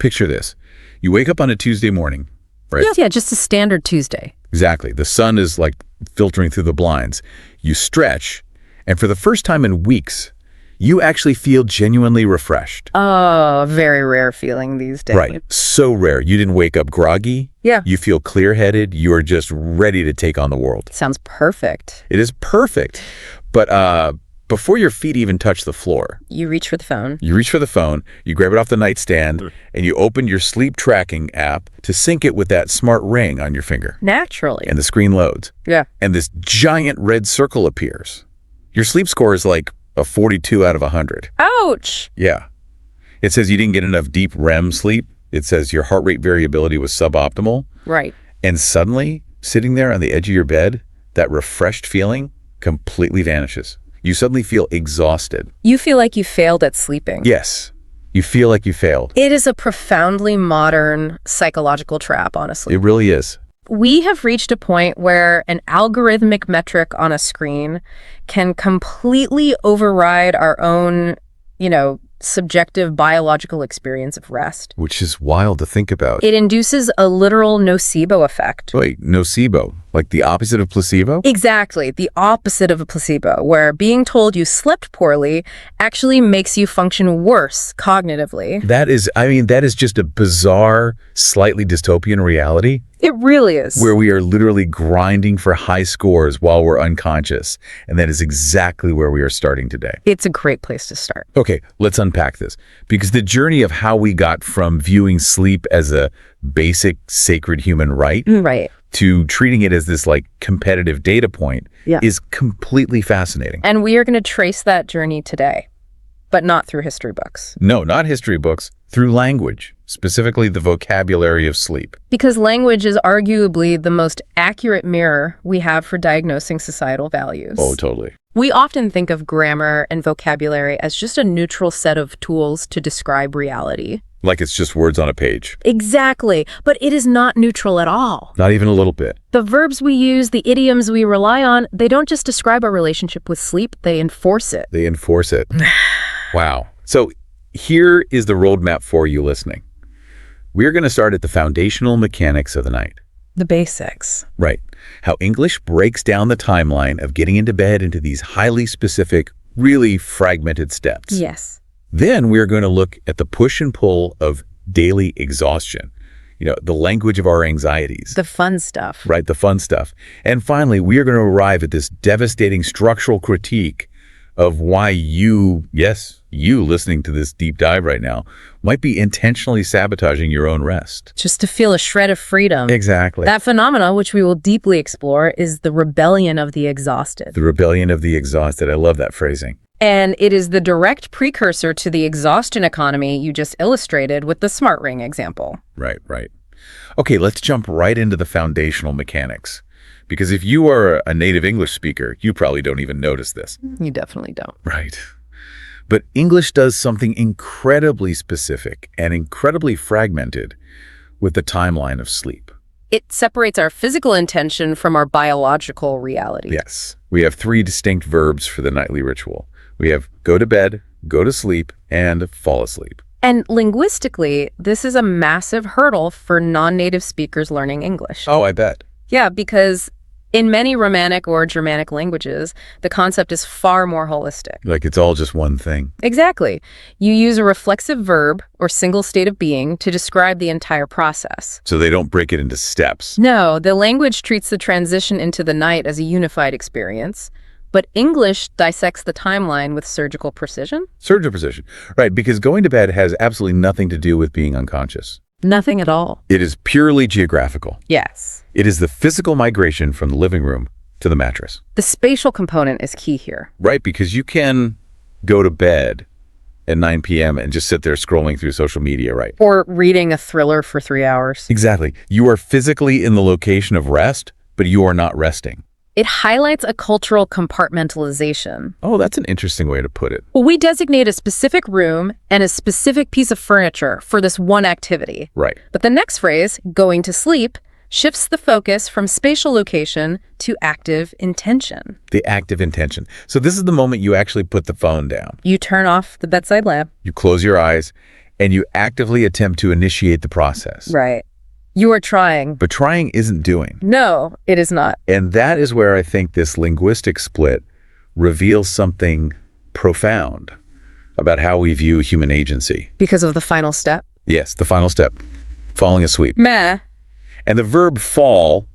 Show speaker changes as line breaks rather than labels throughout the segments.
Picture this. You wake up on a Tuesday morning, right?
Yeah, just a standard Tuesday.
Exactly. The sun is like filtering through the blinds. You stretch, and for the first time in weeks, you actually feel genuinely refreshed.
Oh, very rare feeling these days.
Right. So rare. You didn't wake up groggy.
Yeah.
You feel clear-headed. You are just ready to take on the world.
Sounds perfect.
It is perfect. But before your feet even touch the floor,
You reach for the phone.
you grab it off the nightstand, and you open your sleep tracking app to sync it with that smart ring on your finger.
Naturally.
And the screen loads.
Yeah.
And this giant red circle appears. Your sleep score is like a 42 out of 100.
Ouch.
Yeah. It says you didn't get enough deep REM sleep. It says your heart rate variability was suboptimal.
Right.
And suddenly, sitting there on the edge of your bed, that refreshed feeling completely vanishes. You suddenly feel exhausted.
You feel like you failed at sleeping.
Yes. You feel like you failed.
It is a profoundly modern psychological trap, honestly.
It really is.
We have reached a point where an algorithmic metric on a screen can completely override our own, subjective biological experience of rest.
Which is wild to think about.
It induces a literal nocebo effect.
Wait, nocebo? Like the opposite of placebo?
Exactly, the opposite of a placebo, where being told you slept poorly actually makes you function worse cognitively.
That is just a bizarre, slightly dystopian reality.
It really is.
Where we are literally grinding for high scores while we're unconscious. And that is exactly where we are starting today.
It's a great place to start.
Okay, let's unpack this. Because the journey of how we got from viewing sleep as a basic, sacred human right to treating it as this competitive data point is completely fascinating.
And we are going to trace that journey today, but not through history books.
No, not history books, through language, specifically the vocabulary of sleep.
Because language is arguably the most accurate mirror we have for diagnosing societal values.
Oh, totally.
We often think of grammar and vocabulary as just a neutral set of tools to describe reality.
Like it's just words on a page.
Exactly, but it is not neutral at all.
Not even a little bit.
The verbs we use, the idioms we rely on, they don't just describe our relationship with sleep, they enforce it.
They enforce it. Wow. So here is the roadmap for you listening. We're going to start at the foundational mechanics of the night.
The basics.
Right. How English breaks down the timeline of getting into bed into these highly specific, really fragmented steps.
Yes.
Then we're going to look at the push and pull of daily exhaustion. The language of our anxieties.
The fun stuff.
Right, the fun stuff. And finally, we are going to arrive at this devastating structural critique of why you listening to this deep dive right now, might be intentionally sabotaging your own rest.
Just to feel a shred of freedom.
Exactly.
That phenomena, which we will deeply explore, is the rebellion of the exhausted.
The rebellion of the exhausted. I love that phrasing.
And it is the direct precursor to the exhaustion economy you just illustrated with the smart ring example.
Right. Okay, let's jump right into the foundational mechanics. Because if you are a native English speaker, you probably don't even notice this.
You definitely don't.
Right. But English does something incredibly specific and incredibly fragmented with the timeline of sleep.
It separates our physical intention from our biological reality.
Yes. We have 3 distinct verbs for the nightly ritual. We have go to bed, go to sleep, and fall asleep.
And linguistically, this is a massive hurdle for non-native speakers learning English.
Oh, I bet.
Yeah, because in many Romanic or Germanic languages, the concept is far more holistic.
Like it's all just one thing.
Exactly. You use a reflexive verb or single state of being to describe the entire process.
So they don't break it into steps.
No, the language treats the transition into the night as a unified experience. But English dissects the timeline with surgical precision?
Surgical precision. Right, because going to bed has absolutely nothing to do with being unconscious.
Nothing at all.
It is purely geographical.
Yes.
It is the physical migration from the living room to the mattress.
The spatial component is key here.
Right, because you can go to bed at 9 p.m. and just sit there scrolling through social media, right?
Or reading a thriller for 3 hours.
Exactly. You are physically in the location of rest, but you are not resting.
It highlights a cultural compartmentalization.
Oh, that's an interesting way to put it.
Well, we designate a specific room and a specific piece of furniture for this one activity.
Right.
But the next phrase, going to sleep, shifts the focus from spatial location to active intention.
The active intention. So this is the moment you actually put the phone down.
You turn off the bedside lamp.
You close your eyes, and you actively attempt to initiate the process.
Right. You are trying.
But trying isn't doing.
No, it is not.
And that is where I think this linguistic split reveals something profound about how we view human agency.
Because of the final step?
Yes, the final step, falling asleep.
Meh.
And the verb fall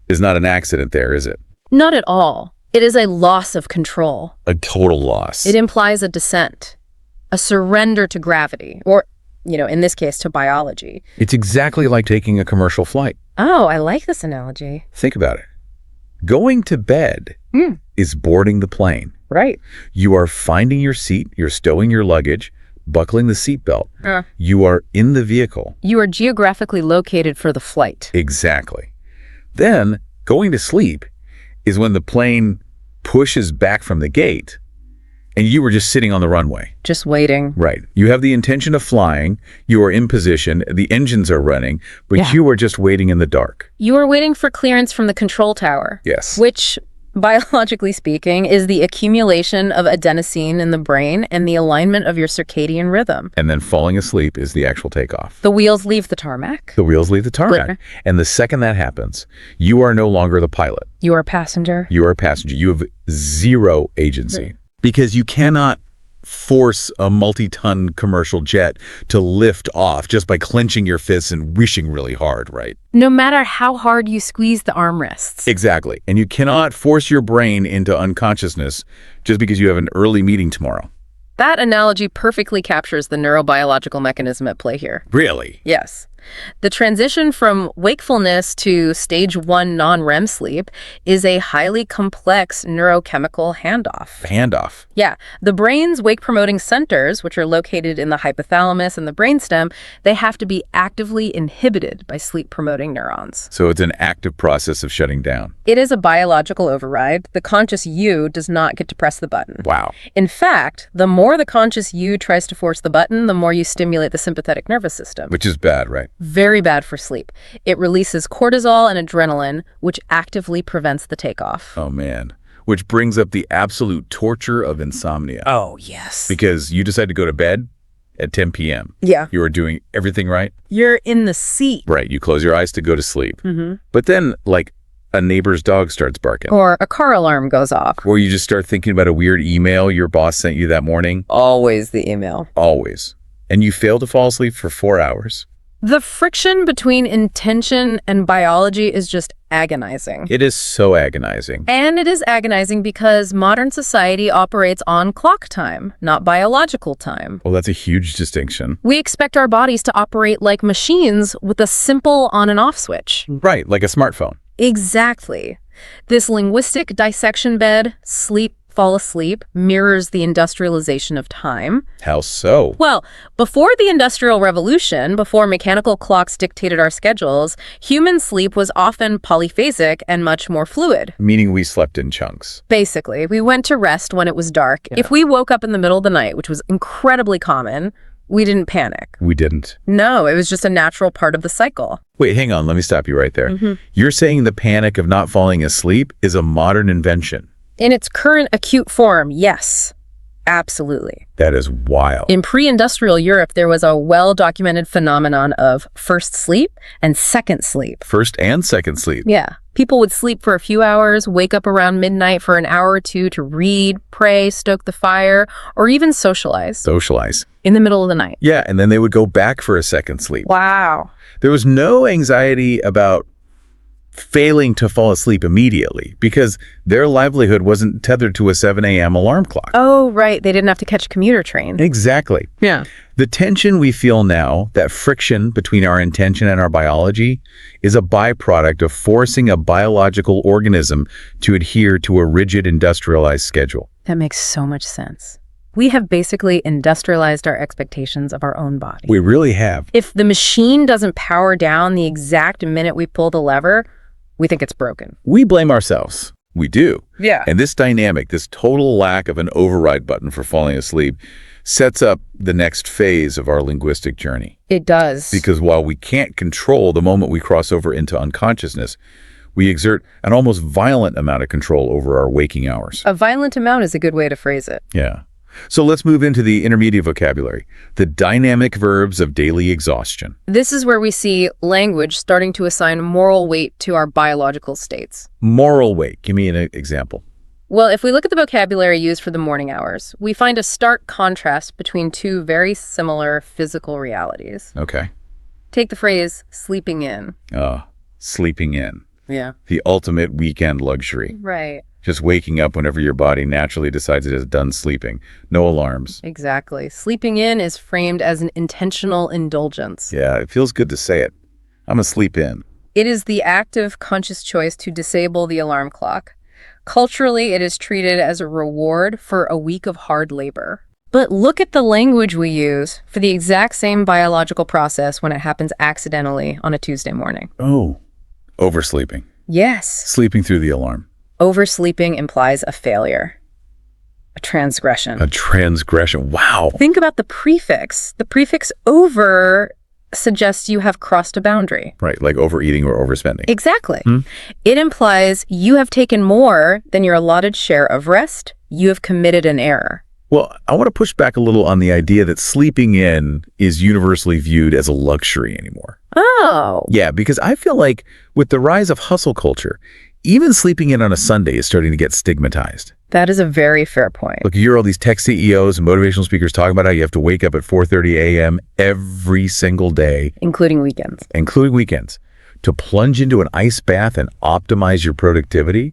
is not an accident there, is it?
Not at all. It is a loss of control.
A total loss.
It implies a descent, a surrender to gravity, or, in this case, to biology.
It's exactly like taking a commercial flight.
Oh, I like this analogy.
Think about it. Going to bed is boarding the plane.
Right.
You are finding your seat, you're stowing your luggage, buckling the seatbelt. You are in the vehicle.
You are geographically located for the flight.
Exactly. Then, going to sleep is when the plane pushes back from the gate and you were just sitting on the runway.
Just waiting.
Right. You have the intention of flying, you are in position, the engines are running, but you are just waiting in the dark.
You are waiting for clearance from the control tower.
Yes.
Which, biologically speaking, is the accumulation of adenosine in the brain and the alignment of your circadian rhythm.
And then falling asleep is the actual takeoff.
The wheels leave the tarmac.
The wheels leave the tarmac. And the second that happens, you are no longer the pilot.
You are a passenger.
You are a passenger. You have zero agency. Because you cannot force a multi-ton commercial jet to lift off just by clenching your fists and wishing really hard, right?
No matter how hard you squeeze the armrests.
Exactly. And you cannot force your brain into unconsciousness just because you have an early meeting tomorrow.
That analogy perfectly captures the neurobiological mechanism at play here.
Really?
Yes. The transition from wakefulness to stage 1 non-REM sleep is a highly complex neurochemical handoff.
Handoff?
Yeah. The brain's wake-promoting centers, which are located in the hypothalamus and the brainstem, they have to be actively inhibited by sleep-promoting neurons.
So it's an active process of shutting down.
It is a biological override. The conscious you does not get to press the button.
Wow.
In fact, the more the conscious you tries to force the button, the more you stimulate the sympathetic nervous system.
Which is bad, right?
Very bad for sleep. It releases cortisol and adrenaline, which actively prevents the takeoff.
Oh, man. Which brings up the absolute torture of insomnia.
Oh, yes.
Because you decide to go to bed at 10 p.m.
Yeah.
You are doing everything right.
You're in the seat.
Right. You close your eyes to go to sleep. But then, a neighbor's dog starts barking.
Or a car alarm goes off.
Or you just start thinking about a weird email your boss sent you that morning.
Always the email.
Always. And you fail to fall asleep for 4 hours.
The friction between intention and biology is just agonizing.
It is so agonizing.
And it is agonizing because modern society operates on clock time, not biological time.
Well, that's a huge distinction.
We expect our bodies to operate like machines with a simple on and off switch.
Right, like a smartphone.
Exactly. This linguistic dissection bed, sleep, fall asleep, mirrors the industrialization of time.
How so?
Well, before the Industrial Revolution, before mechanical clocks dictated our schedules, human sleep was often polyphasic and much more fluid.
Meaning we slept in chunks.
Basically, we went to rest when it was dark. Yeah. If we woke up in the middle of the night, which was incredibly common, we didn't panic.
We didn't.
No, it was just a natural part of the cycle.
Wait, hang on. Let me stop you right there. You're saying the panic of not falling asleep is a modern invention?
In its current acute form, yes. Absolutely.
That is wild.
In pre-industrial Europe, there was a well-documented phenomenon of first sleep and second sleep.
First and second sleep?
Yeah. People would sleep for a few hours, wake up around midnight for an hour or two to read, pray, stoke the fire, or even socialize.
Socialize.
In the middle of the night.
Yeah, and then they would go back for a second sleep.
Wow.
There was no anxiety about failing to fall asleep immediately because their livelihood wasn't tethered to a 7 a.m. alarm clock.
Oh, right. They didn't have to catch a commuter train.
Exactly.
Yeah.
The tension we feel now, that friction between our intention and our biology, is a byproduct of forcing a biological organism to adhere to a rigid industrialized schedule.
That makes so much sense. We have basically industrialized our expectations of our own body.
We really have.
If the machine doesn't power down the exact minute we pull the lever, we think it's broken.
We blame ourselves. We do.
Yeah.
And this dynamic, this total lack of an override button for falling asleep, sets up the next phase of our linguistic journey.
It does.
Because while we can't control the moment we cross over into unconsciousness, we exert an almost violent amount of control over our waking hours.
A violent amount is a good way to phrase it.
Yeah. So let's move into the intermediate vocabulary, the dynamic verbs of daily exhaustion.
This is where we see language starting to assign moral weight to our biological states.
Moral weight. Give me an example.
Well, if we look at the vocabulary used for the morning hours, we find a stark contrast between two very similar physical realities.
Okay.
Take the phrase sleeping in.
Sleeping in.
Yeah.
The ultimate weekend luxury.
Right.
Just waking up whenever your body naturally decides it is done sleeping. No alarms.
Exactly. Sleeping in is framed as an intentional indulgence.
Yeah, it feels good to say it. I'm gonna sleep in.
It is the active, conscious choice to disable the alarm clock. Culturally, it is treated as a reward for a week of hard labor. But look at the language we use for the exact same biological process when it happens accidentally on a Tuesday morning.
Oh, oversleeping.
Yes.
Sleeping through the alarm.
Oversleeping implies a failure, a transgression.
A transgression. Wow.
Think about the prefix. The prefix over suggests you have crossed a boundary.
Right, like overeating or overspending.
Exactly. It implies you have taken more than your allotted share of rest. You have committed an error.
Well, I want to push back a little on the idea that sleeping in is universally viewed as a luxury anymore.
Oh.
Yeah, because I feel like with the rise of hustle culture, even sleeping in on a Sunday is starting to get stigmatized.
That is a very fair point.
Look, you hear all these tech CEOs and motivational speakers talking about how you have to wake up at 4:30 a.m. every single day.
Including weekends.
Including weekends. To plunge into an ice bath and optimize your productivity.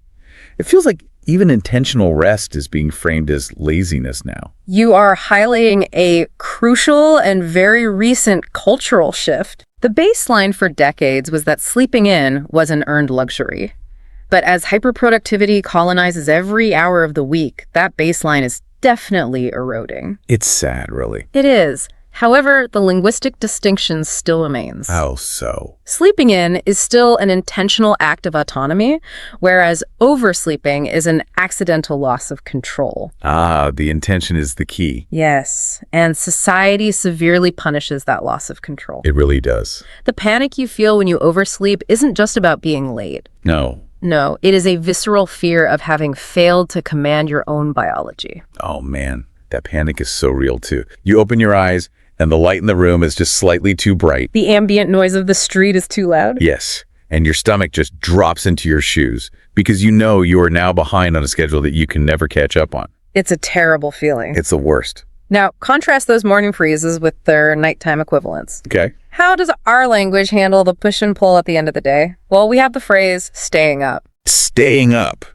It feels like even intentional rest is being framed as laziness now.
You are highlighting a crucial and very recent cultural shift. The baseline for decades was that sleeping in was an earned luxury. But as hyperproductivity colonizes every hour of the week, that baseline is definitely eroding.
It's sad, really.
It is. However, the linguistic distinction still remains.
How so?
Sleeping in is still an intentional act of autonomy, whereas oversleeping is an accidental loss of control.
The intention is the key.
Yes, and society severely punishes that loss of control.
It really does.
The panic you feel when you oversleep isn't just about being late. No, it is a visceral fear of having failed to command your own biology.
Oh man, that panic is so real too. You open your eyes and the light in the room is just slightly too bright.
The ambient noise of the street is too loud.
Yes, and your stomach just drops into your shoes because you know you are now behind on a schedule that you can never catch up on.
It's a terrible feeling.
It's the worst.
Now, contrast those morning freezes with their nighttime equivalents.
Okay.
How does our language handle the push and pull at the end of the day? Well, we have the phrase, staying up.
Staying up,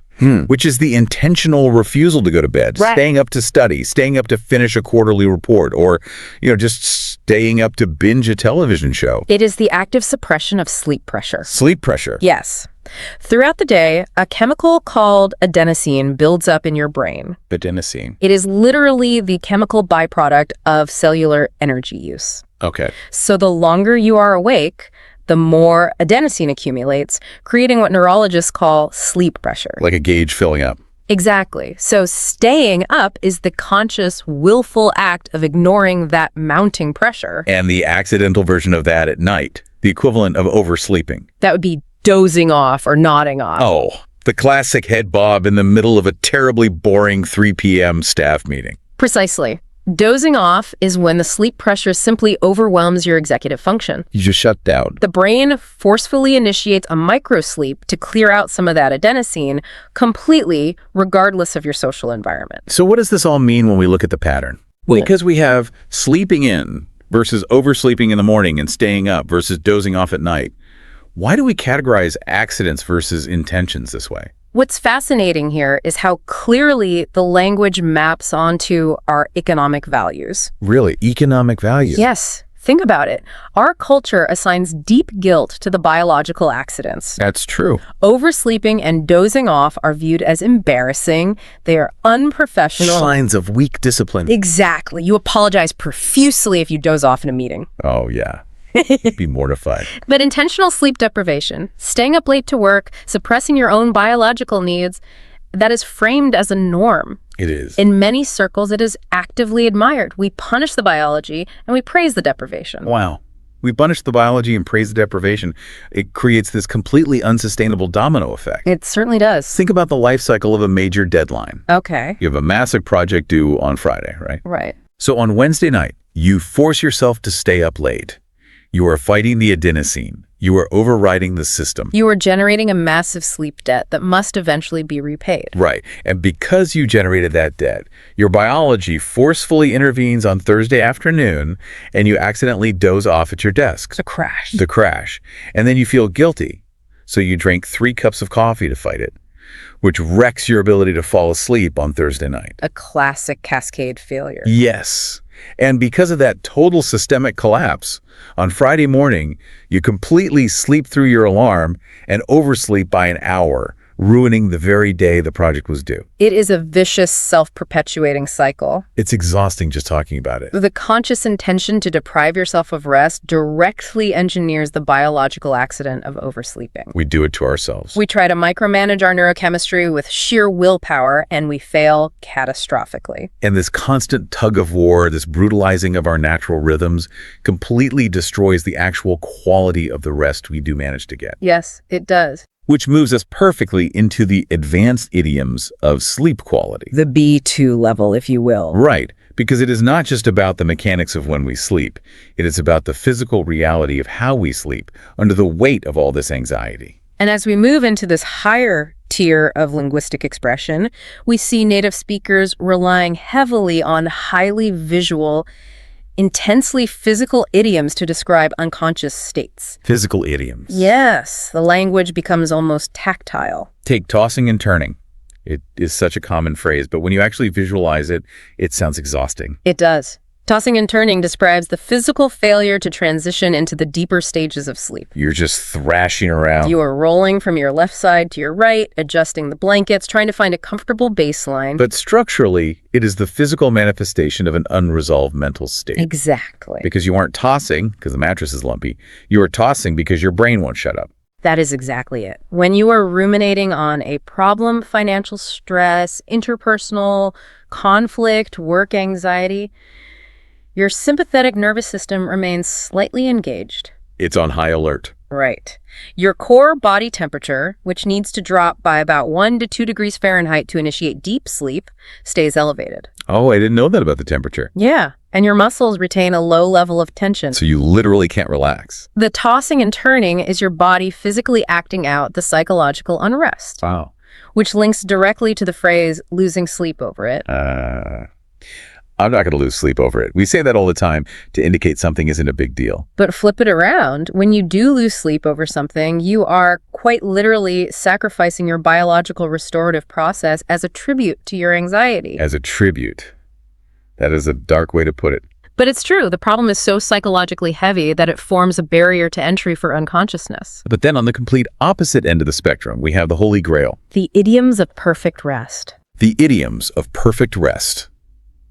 which is the intentional refusal to go to bed.
Right.
Staying up to study, staying up to finish a quarterly report, or, just staying up to binge a television show.
It is the active suppression of sleep pressure.
Sleep pressure?
Yes. Throughout the day, a chemical called adenosine builds up in your brain.
Adenosine.
It is literally the chemical byproduct of cellular energy use.
Okay.
So the longer you are awake, the more adenosine accumulates, creating what neurologists call sleep pressure.
Like a gauge filling up.
Exactly. So staying up is the conscious, willful act of ignoring that mounting pressure.
And the accidental version of that at night, the equivalent of oversleeping.
That would be dozing off or nodding off.
Oh, the classic head bob in the middle of a terribly boring 3 p.m. staff meeting.
Precisely. Dozing off is when the sleep pressure simply overwhelms your executive function.
You just shut down.
The brain forcefully initiates a microsleep to clear out some of that adenosine completely, regardless of your social environment.
So what does this all mean when we look at the pattern? Well, because we have sleeping in versus oversleeping in the morning and staying up versus dozing off at night. Why do we categorize accidents versus intentions this way?
What's fascinating here is how clearly the language maps onto our economic values.
Really? Economic values?
Yes. Think about it. Our culture assigns deep guilt to the biological accidents.
That's true.
Oversleeping and dozing off are viewed as embarrassing. They are unprofessional.
Signs of weak discipline.
Exactly. You apologize profusely if you doze off in a meeting.
Oh, yeah. Be mortified.
But intentional sleep deprivation, staying up late to work, suppressing your own biological needs, that is framed as a norm.
It is.
In many circles, it is actively admired. We punish the biology and we praise the deprivation.
Wow. We punish the biology and praise the deprivation. It creates this completely unsustainable domino effect.
It certainly does.
Think about the life cycle of a major deadline.
Okay.
You have a massive project due on Friday, right?
Right.
So on Wednesday night, you force yourself to stay up late. You are fighting the adenosine. You are overriding the system.
You are generating a massive sleep debt that must eventually be repaid.
Right. And because you generated that debt, your biology forcefully intervenes on Thursday afternoon, and you accidentally doze off at your desk.
The crash.
The crash. And then you feel guilty. So you drink 3 cups of coffee to fight it, which wrecks your ability to fall asleep on Thursday night.
A classic cascade failure.
Yes. And because of that total systemic collapse, on Friday morning, you completely sleep through your alarm and oversleep by an hour, ruining the very day the project was due.
It is a vicious, self-perpetuating cycle.
It's exhausting just talking about it.
The conscious intention to deprive yourself of rest directly engineers the biological accident of oversleeping.
We do it to ourselves.
We try to micromanage our neurochemistry with sheer willpower, and we fail catastrophically.
And this constant tug of war, this brutalizing of our natural rhythms, completely destroys the actual quality of the rest we do manage to get.
Yes, it does.
Which moves us perfectly into the advanced idioms of sleep quality.
The B2 level, if you will.
Right, because it is not just about the mechanics of when we sleep. It is about the physical reality of how we sleep under the weight of all this anxiety.
And as we move into this higher tier of linguistic expression, we see native speakers relying heavily on highly visual, intensely physical idioms to describe unconscious states.
Physical idioms.
Yes, the language becomes almost tactile.
Take tossing and turning. It is such a common phrase, but when you actually visualize it, it sounds exhausting.
It does. Tossing and turning describes the physical failure to transition into the deeper stages of sleep.
You're just thrashing around.
You are rolling from your left side to your right, adjusting the blankets, trying to find a comfortable baseline.
But structurally, it is the physical manifestation of an unresolved mental state.
Exactly.
Because you aren't tossing, because the mattress is lumpy. You are tossing because your brain won't shut up.
That is exactly it. When you are ruminating on a problem, financial stress, interpersonal conflict, work anxiety, your sympathetic nervous system remains slightly engaged.
It's on high alert.
Right. Your core body temperature, which needs to drop by about 1 to 2 degrees Fahrenheit to initiate deep sleep, stays elevated.
Oh, I didn't know that about the temperature.
Yeah, and your muscles retain a low level of tension.
So you literally can't relax.
The tossing and turning is your body physically acting out the psychological unrest.
Wow.
Which links directly to the phrase, losing sleep over it.
I'm not going to lose sleep over it. We say that all the time to indicate something isn't a big deal.
But flip it around. When you do lose sleep over something, you are quite literally sacrificing your biological restorative process as a tribute to your anxiety.
As a tribute. That is a dark way to put it.
But it's true. The problem is so psychologically heavy that it forms a barrier to entry for unconsciousness.
But then on the complete opposite end of the spectrum, we have the Holy Grail.
The idioms of perfect rest.
The idioms of perfect rest.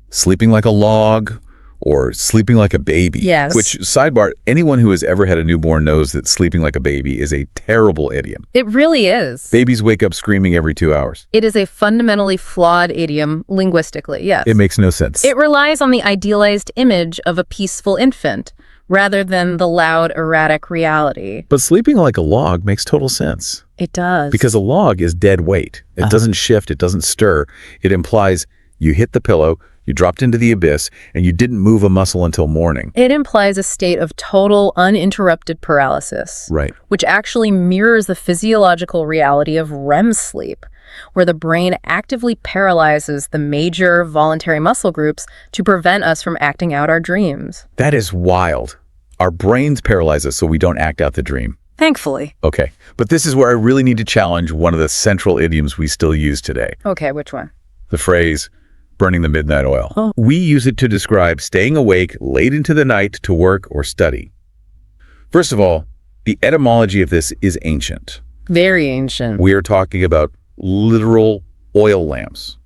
Sleeping like a log, or sleeping like a baby.
Yes.
Which, sidebar, anyone who has ever had a newborn knows that sleeping like a baby is a terrible idiom.
It really is.
Babies wake up screaming every 2 hours.
It is a fundamentally flawed idiom linguistically, yes.
It makes no sense.
It relies on the idealized image of a peaceful infant, rather than the loud, erratic reality.
But sleeping like a log makes total sense.
It does.
Because a log is dead weight. It doesn't shift, it doesn't stir. It implies you hit the pillow, you dropped into the abyss, and you didn't move a muscle until morning.
It implies a state of total, uninterrupted paralysis.
Right.
Which actually mirrors the physiological reality of REM sleep, where the brain actively paralyzes the major voluntary muscle groups to prevent us from acting out our dreams.
That is wild. Our brains paralyze us so we don't act out the dream.
Thankfully.
Okay, but this is where I really need to challenge one of the central idioms we still use today.
Okay, which one?
The phrase, burning the midnight oil.
Oh.
We use it to describe staying awake late into the night to work or study. First of all, the etymology of this is ancient.
Very ancient.
We are talking about literal oil lamps.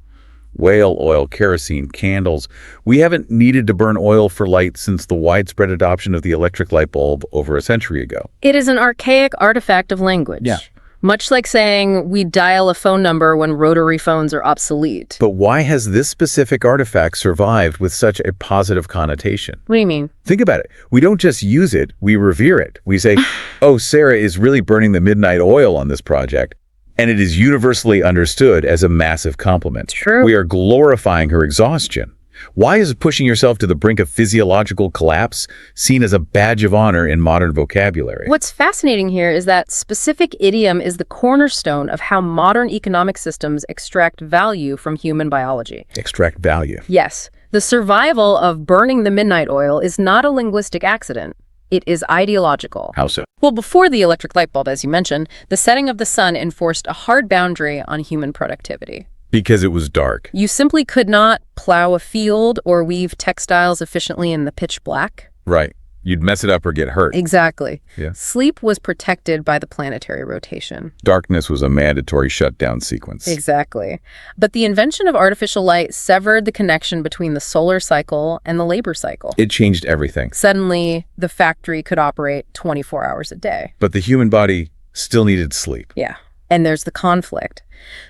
Whale oil, kerosene, candles. We haven't needed to burn oil for light since the widespread adoption of the electric light bulb over a century ago.
It is an archaic artifact of language.
Yeah.
Much like saying we dial a phone number when rotary phones are obsolete.
But why has this specific artifact survived with such a positive connotation?
What do you mean?
Think about it. We don't just use it, we revere it. We say, oh, Sarah is really burning the midnight oil on this project. And it is universally understood as a massive compliment.
True.
We are glorifying her exhaustion. Why is pushing yourself to the brink of physiological collapse seen as a badge of honor in modern vocabulary?
What's fascinating here is that specific idiom is the cornerstone of how modern economic systems extract value from human biology.
Extract value.
Yes. The survival of burning the midnight oil is not a linguistic accident. It is ideological.
How so?
Well, before the electric light bulb, as you mentioned, the setting of the sun enforced a hard boundary on human productivity.
Because it was dark.
You simply could not plow a field or weave textiles efficiently in the pitch black.
Right. You'd mess it up or get hurt.
Exactly.
Yeah.
Sleep was protected by the planetary rotation.
Darkness was a mandatory shutdown sequence.
Exactly. But the invention of artificial light severed the connection between the solar cycle and the labor cycle.
It changed everything.
Suddenly, the factory could operate 24 hours a day.
But the human body still needed sleep.
Yeah. And there's the conflict.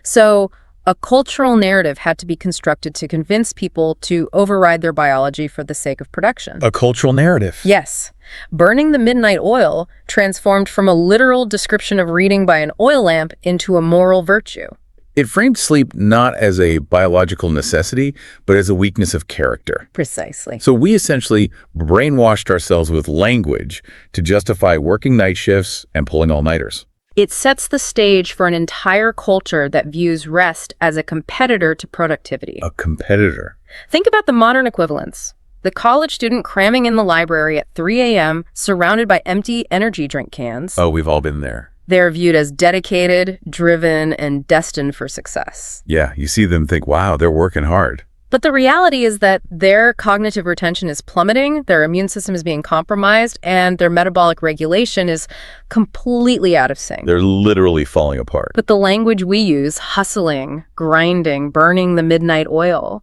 So a cultural narrative had to be constructed to convince people to override their biology for the sake of production.
A cultural narrative.
Yes. Burning the midnight oil transformed from a literal description of reading by an oil lamp into a moral virtue.
It framed sleep not as a biological necessity, but as a weakness of character.
Precisely.
So we essentially brainwashed ourselves with language to justify working night shifts and pulling all-nighters.
It sets the stage for an entire culture that views rest as a competitor to productivity.
A competitor.
Think about the modern equivalents. The college student cramming in the library at 3 a.m., surrounded by empty energy drink cans.
Oh, we've all been there.
They're viewed as dedicated, driven, and destined for success.
Yeah, you see them think, wow, they're working hard.
But the reality is that their cognitive retention is plummeting, their immune system is being compromised, and their metabolic regulation is completely out of sync.
They're literally falling apart.
But the language we use, hustling, grinding, burning the midnight oil,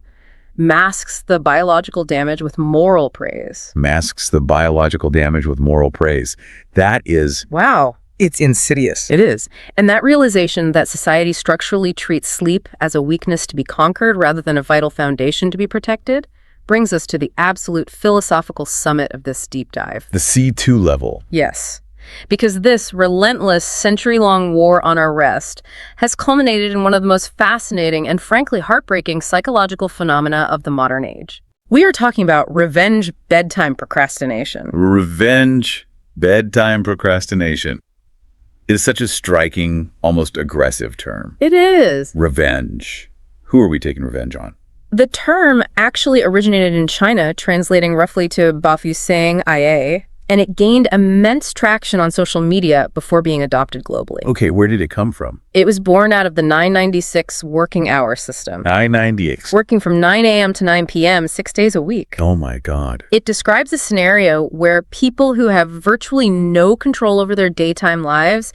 masks the biological damage with moral praise.
Masks the biological damage with moral praise. That is...
Wow.
It's insidious.
It is. And that realization that society structurally treats sleep as a weakness to be conquered rather than a vital foundation to be protected brings us to the absolute philosophical summit of this deep dive.
The C2 level.
Yes. Because this relentless century-long war on our rest has culminated in one of the most fascinating and frankly heartbreaking psychological phenomena of the modern age. We are talking about revenge bedtime procrastination.
Revenge bedtime procrastination. It is such a striking, almost aggressive term.
It is.
Revenge. Who are we taking revenge on?
The term actually originated in China, translating roughly to Bafusang Ie, and it gained immense traction on social media before being adopted globally.
Okay, where did it come from?
It was born out of the 996 working hour system.
996.
Working from 9 a.m. to 9 p.m. 6 days a week.
Oh my God.
It describes a scenario where people who have virtually no control over their daytime lives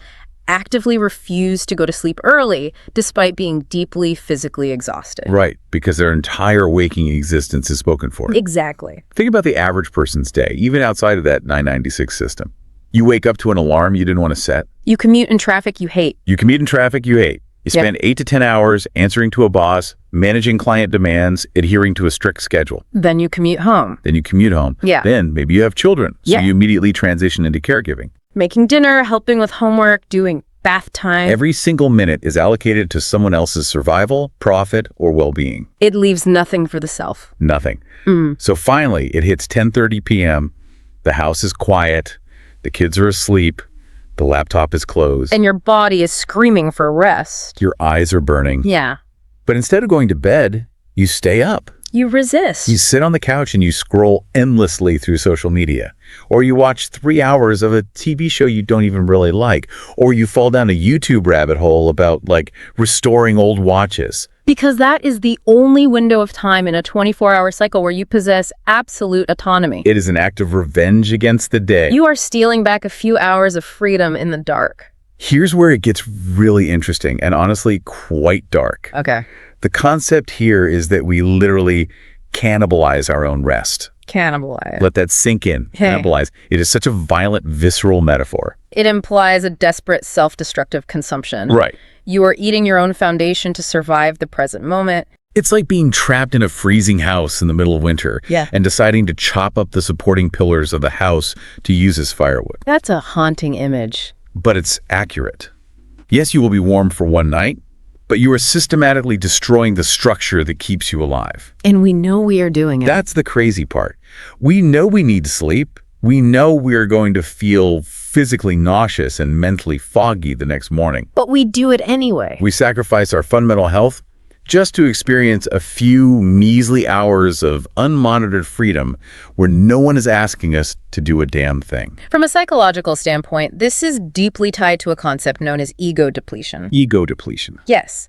actively refuse to go to sleep early despite being deeply physically exhausted.
Right, because their entire waking existence is spoken for.
Exactly.
Think about the average person's day, even outside of that 996 system. You wake up to an alarm you didn't want to set.
You commute in traffic you hate.
You commute in traffic you hate. You spend 8 to 10 hours answering to a boss, managing client demands, adhering to a strict schedule.
Then you commute home.
Then you commute home.
Yeah.
Then maybe you have children, so you immediately transition into caregiving.
Making dinner, helping with homework, doing bath time.
Every single minute is allocated to someone else's survival, profit, or well-being.
It leaves nothing for the self.
Nothing. So finally, it hits 10:30 p.m., the house is quiet, the kids are asleep, the laptop is closed.
And your body is screaming for rest.
Your eyes are burning.
Yeah.
But instead of going to bed, you stay up.
You resist.
You sit on the couch and you scroll endlessly through social media. Or you watch 3 hours of a TV show you don't even really like. Or you fall down a YouTube rabbit hole about, like, restoring old watches.
Because that is the only window of time in a 24-hour cycle where you possess absolute autonomy.
It is an act of revenge against the day.
You are stealing back a few hours of freedom in the dark.
Here's where it gets really interesting and honestly quite dark.
Okay.
The concept here is that we literally cannibalize our own rest.
Cannibalize.
Let that sink in. Cannibalize. It is such a violent, visceral metaphor.
It implies a desperate, self-destructive consumption.
Right.
You are eating your own foundation to survive the present moment.
It's like being trapped in a freezing house in the middle of winter and deciding to chop up the supporting pillars of the house to use as firewood.
That's a haunting image.
But it's accurate. Yes, you will be warm for one night, but you are systematically destroying the structure that keeps you alive.
And we know we are doing it.
That's the crazy part. We know we need sleep. We know we are going to feel physically nauseous and mentally foggy the next morning.
But we do it anyway.
We sacrifice our fundamental health just to experience a few measly hours of unmonitored freedom where no one is asking us to do a damn thing.
From a psychological standpoint, this is deeply tied to a concept known as ego depletion.
Ego depletion.
Yes.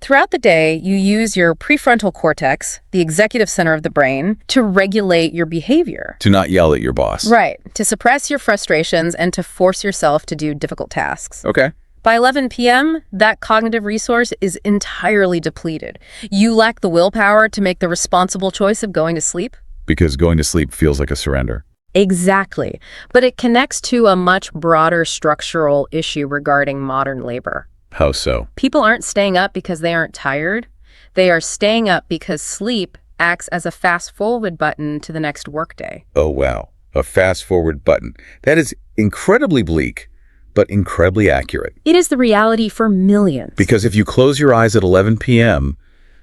Throughout the day, you use your prefrontal cortex, the executive center of the brain, to regulate your behavior.
To not yell at your boss.
Right. To suppress your frustrations and to force yourself to do difficult tasks.
Okay.
By 11 p.m., that cognitive resource is entirely depleted. You lack the willpower to make the responsible choice of going to sleep.
Because going to sleep feels like a surrender.
Exactly. But it connects to a much broader structural issue regarding modern labor.
How so?
People aren't staying up because they aren't tired. They are staying up because sleep acts as a fast-forward button to the next workday.
Oh, wow. A fast-forward button. That is incredibly bleak, but incredibly accurate.
It is the reality for millions.
Because if you close your eyes at 11 p.m.,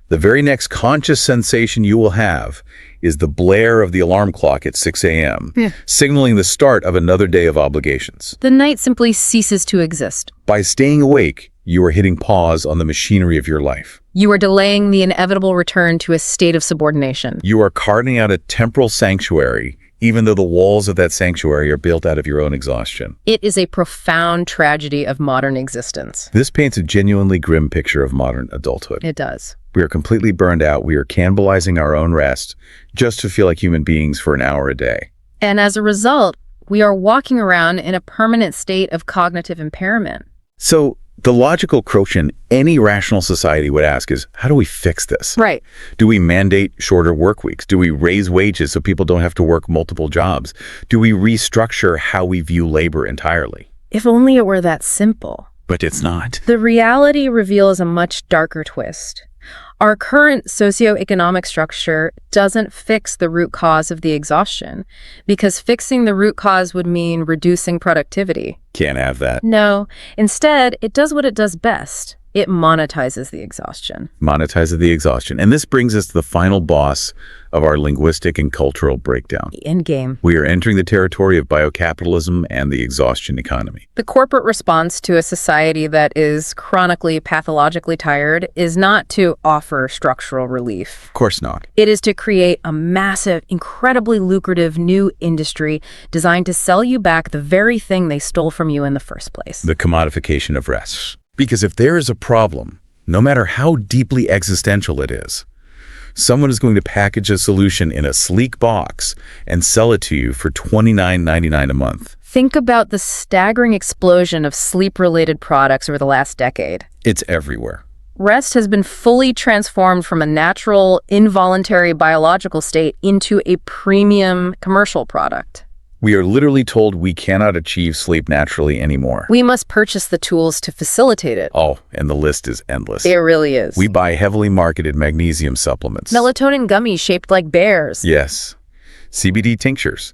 the very next conscious sensation you will have is the blare of the alarm clock at 6 a.m., signaling the start of another day of obligations.
The night simply ceases to exist.
By staying awake, you are hitting pause on the machinery of your life.
You are delaying the inevitable return to a state of subordination.
You are carving out a temporal sanctuary, even though the walls of that sanctuary are built out of your own exhaustion.
It is a profound tragedy of modern existence.
This paints a genuinely grim picture of modern adulthood.
It does.
We are completely burned out. We are cannibalizing our own rest just to feel like human beings for an hour a day.
And as a result, we are walking around in a permanent state of cognitive impairment.
So the logical question any rational society would ask is, how do we fix this?
Right.
Do we mandate shorter work weeks? Do we raise wages so people don't have to work multiple jobs? Do we restructure how we view labor entirely?
If only it were that simple.
But it's not.
The reality reveals a much darker twist. Our current socioeconomic structure doesn't fix the root cause of the exhaustion, because fixing the root cause would mean reducing productivity.
Can't have that.
No. Instead, it does what it does best. It monetizes the exhaustion.
Monetizes the exhaustion. And this brings us to the final boss of our linguistic and cultural breakdown.
Endgame.
We are entering the territory of biocapitalism and the exhaustion economy.
The corporate response to a society that is chronically, pathologically tired is not to offer structural relief.
Of course not.
It is to create a massive, incredibly lucrative new industry designed to sell you back the very thing they stole from you in the first place.
The commodification of rest. Because if there is a problem, no matter how deeply existential it is, someone is going to package a solution in a sleek box and sell it to you for $29.99 a month.
Think about the staggering explosion of sleep-related products over the last decade.
It's everywhere.
Rest has been fully transformed from a natural, involuntary biological state into a premium commercial product.
We are literally told we cannot achieve sleep naturally anymore.
We must purchase the tools to facilitate it.
Oh, and the list is endless.
It really is.
We buy heavily marketed magnesium supplements.
Melatonin gummies shaped like bears.
Yes. CBD tinctures.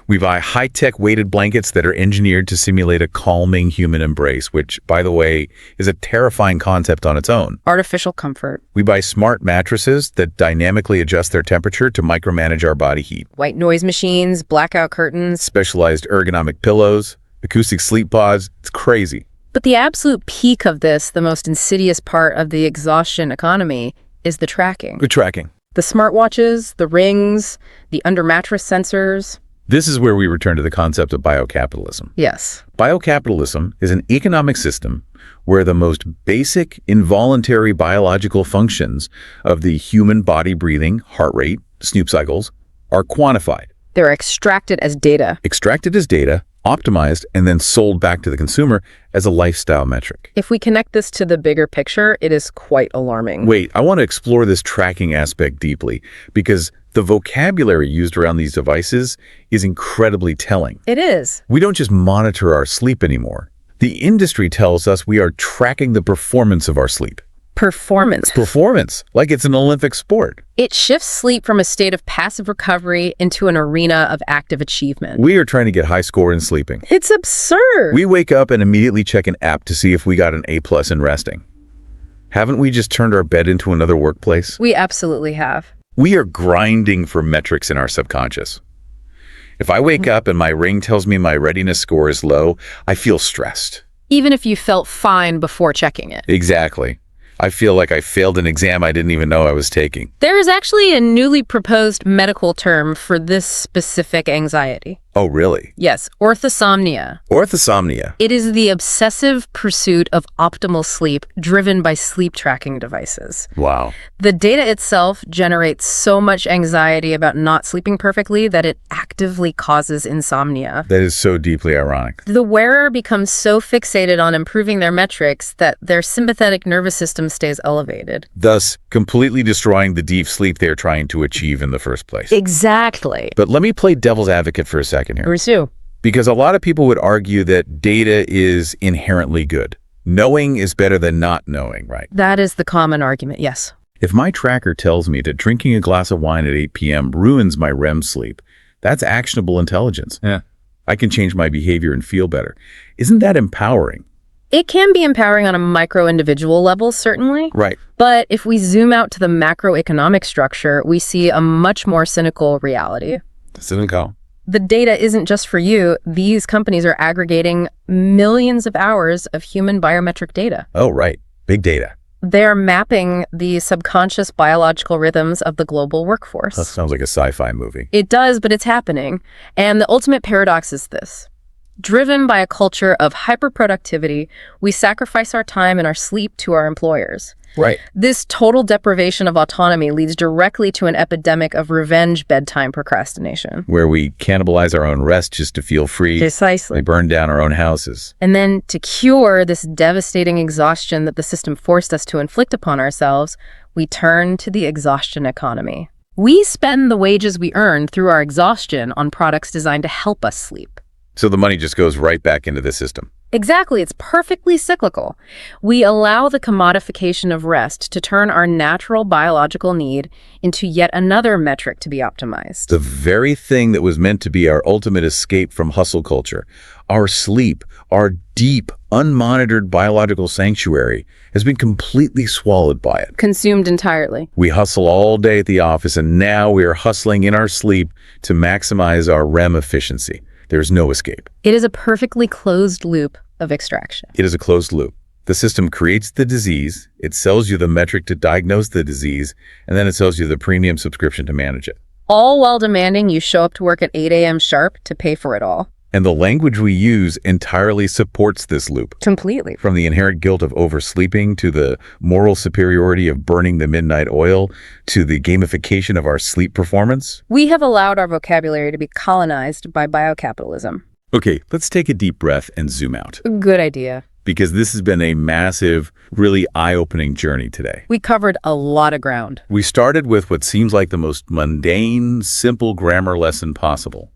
We buy high-tech weighted blankets that are engineered to simulate a calming human embrace, which, by the way, is a terrifying concept on its own.
Artificial comfort.
We buy smart mattresses that dynamically adjust their temperature to micromanage our body heat.
White noise machines, blackout curtains.
Specialized ergonomic pillows, acoustic sleep pods. It's crazy.
But the absolute peak of this, the most insidious part of the exhaustion economy, is the tracking.
The tracking.
The smartwatches, the rings, the under-mattress sensors.
This is where we return to the concept of biocapitalism.
Yes.
Biocapitalism is an economic system where the most basic involuntary biological functions of the human body breathing, heart rate, sleep cycles are quantified.
They're extracted as data.
Extracted as data, optimized, and then sold back to the consumer as a lifestyle metric.
If we connect this to the bigger picture, it is quite alarming.
Wait, I want to explore this tracking aspect deeply because The vocabulary used around these devices is incredibly telling.
It is.
We don't just monitor our sleep anymore. The industry tells us we are tracking the performance of our sleep. Performance, like it's an Olympic sport.
It shifts sleep from a state of passive recovery into an arena of active achievement.
We are trying to get high score in sleeping.
It's absurd.
We wake up and immediately check an app to see if we got an A+ in resting. Haven't we just turned our bed into another workplace?
We absolutely have.
We are grinding for metrics in our subconscious. If I wake up and my ring tells me my readiness score is low, I feel stressed.
Even if you felt fine before checking it.
Exactly. I feel like I failed an exam I didn't even know I was taking.
There is actually a newly proposed medical term for this specific anxiety.
Oh, really?
Yes, orthosomnia.
Orthosomnia.
It is the obsessive pursuit of optimal sleep driven by sleep tracking devices.
Wow.
The data itself generates so much anxiety about not sleeping perfectly that it actively causes insomnia.
That is so deeply ironic.
The wearer becomes so fixated on improving their metrics that their sympathetic nervous system stays elevated.
Thus, completely destroying the deep sleep they're trying to achieve in the first place.
Exactly.
But let me play devil's advocate for a second here.
Pursue.
Because a lot of people would argue that data is inherently good. Knowing is better than not knowing, right?
That is the common argument, yes.
If my tracker tells me that drinking a glass of wine at 8 p.m. ruins my REM sleep, that's actionable intelligence.
Yeah.
I can change my behavior and feel better. Isn't that empowering?
It can be empowering on a micro-individual level, certainly.
Right.
But if we zoom out to the macroeconomic structure, we see a much more cynical reality.
Cynical.
The data isn't just for you. These companies are aggregating millions of hours of human biometric data.
Oh, right. Big data.
They're mapping the subconscious biological rhythms of the global workforce.
That sounds like a sci-fi movie.
It does, but it's happening. And the ultimate paradox is this. Driven by a culture of hyperproductivity, we sacrifice our time and our sleep to our employers.
Right.
This total deprivation of autonomy leads directly to an epidemic of revenge bedtime procrastination.
Where we cannibalize our own rest just to feel free.
Precisely.
We burn down our own houses.
And then to cure this devastating exhaustion that the system forced us to inflict upon ourselves, we turn to the exhaustion economy. We spend the wages we earn through our exhaustion on products designed to help us sleep.
So the money just goes right back into the system.
Exactly. It's perfectly cyclical. We allow the commodification of rest to turn our natural biological need into yet another metric to be optimized.
The very thing that was meant to be our ultimate escape from hustle culture, our sleep, our deep, unmonitored biological sanctuary, has been completely swallowed by it.
Consumed entirely.
We hustle all day at the office, and now we are hustling in our sleep to maximize our REM efficiency. There's no escape.
It is a perfectly closed loop of extraction.
It is a closed loop. The system creates the disease, it sells you the metric to diagnose the disease, and then it sells you the premium subscription to manage it.
All while demanding you show up to work at 8 a.m. sharp to pay for it all.
And the language we use entirely supports this loop.
Completely.
From the inherent guilt of oversleeping, to the moral superiority of burning the midnight oil, to the gamification of our sleep performance.
We have allowed our vocabulary to be colonized by biocapitalism.
Okay, let's take a deep breath and zoom out.
Good idea.
Because this has been a massive, really eye-opening journey today.
We covered a lot of ground.
We started with what seems like the most mundane, simple grammar lesson possible.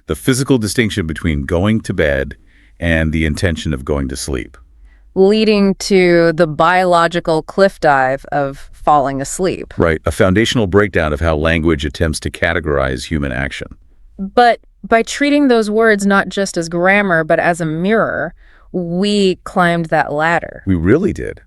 The physical distinction between going to bed and the intention of going to sleep.
Leading to the biological cliff dive of falling asleep.
Right, a foundational breakdown of how language attempts to categorize human action.
But by treating those words not just as grammar, but as a mirror, we climbed that ladder.
We really did.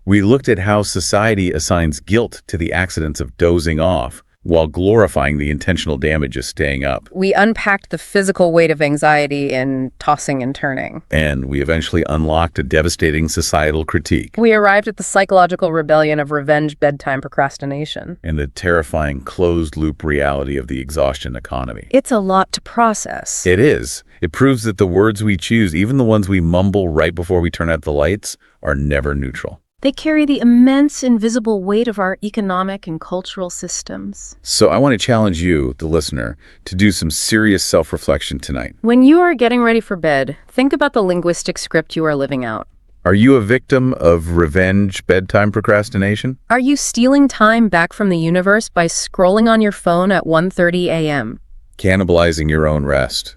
We looked at how society assigns guilt to the accidents of dozing off, while glorifying the intentional damage of staying up.
We unpacked the physical weight of anxiety in tossing and turning.
And we eventually unlocked a devastating societal critique.
We arrived at the psychological rebellion of revenge bedtime procrastination.
And the terrifying closed-loop reality of the exhaustion economy.
It's a lot to process.
It is. It proves that the words we choose, even the ones we mumble right before we turn out the lights, are never neutral.
They carry the immense invisible weight of our economic and cultural systems.
So I want to challenge you, the listener, to do some serious self-reflection tonight.
When you are getting ready for bed, think about the linguistic script you are living out.
Are you a victim of revenge bedtime procrastination?
Are you stealing time back from the universe by scrolling on your phone at 1:30 a.m.?
Cannibalizing your own rest.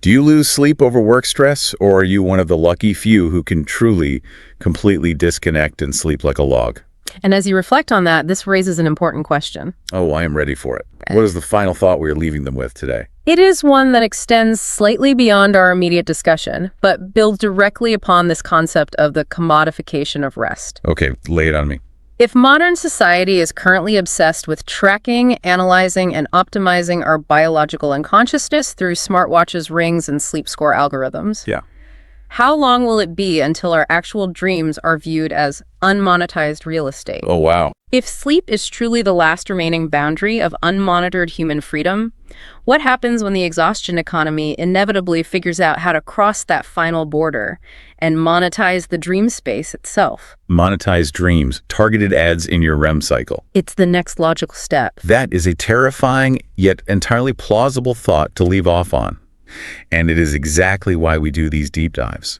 Do you lose sleep over work stress, or are you one of the lucky few who can truly, completely disconnect and sleep like a log?
And as you reflect on that, this raises an important question.
Oh, I am ready for it. What is the final thought we are leaving them with today?
It is one that extends slightly beyond our immediate discussion, but builds directly upon this concept of the commodification of rest.
Okay, lay it on me.
If modern society is currently obsessed with tracking, analyzing, and optimizing our biological unconsciousness through smartwatches, rings, and sleep score algorithms, how long will it be until our actual dreams are viewed as unmonetized real estate?
Oh, wow.
If sleep is truly the last remaining boundary of unmonitored human freedom, what happens when the exhaustion economy inevitably figures out how to cross that final border and monetize the dream space itself?
Monetize dreams, targeted ads in your REM cycle.
It's the next logical step.
That is a terrifying yet entirely plausible thought to leave off on. And it is exactly why we do these deep dives,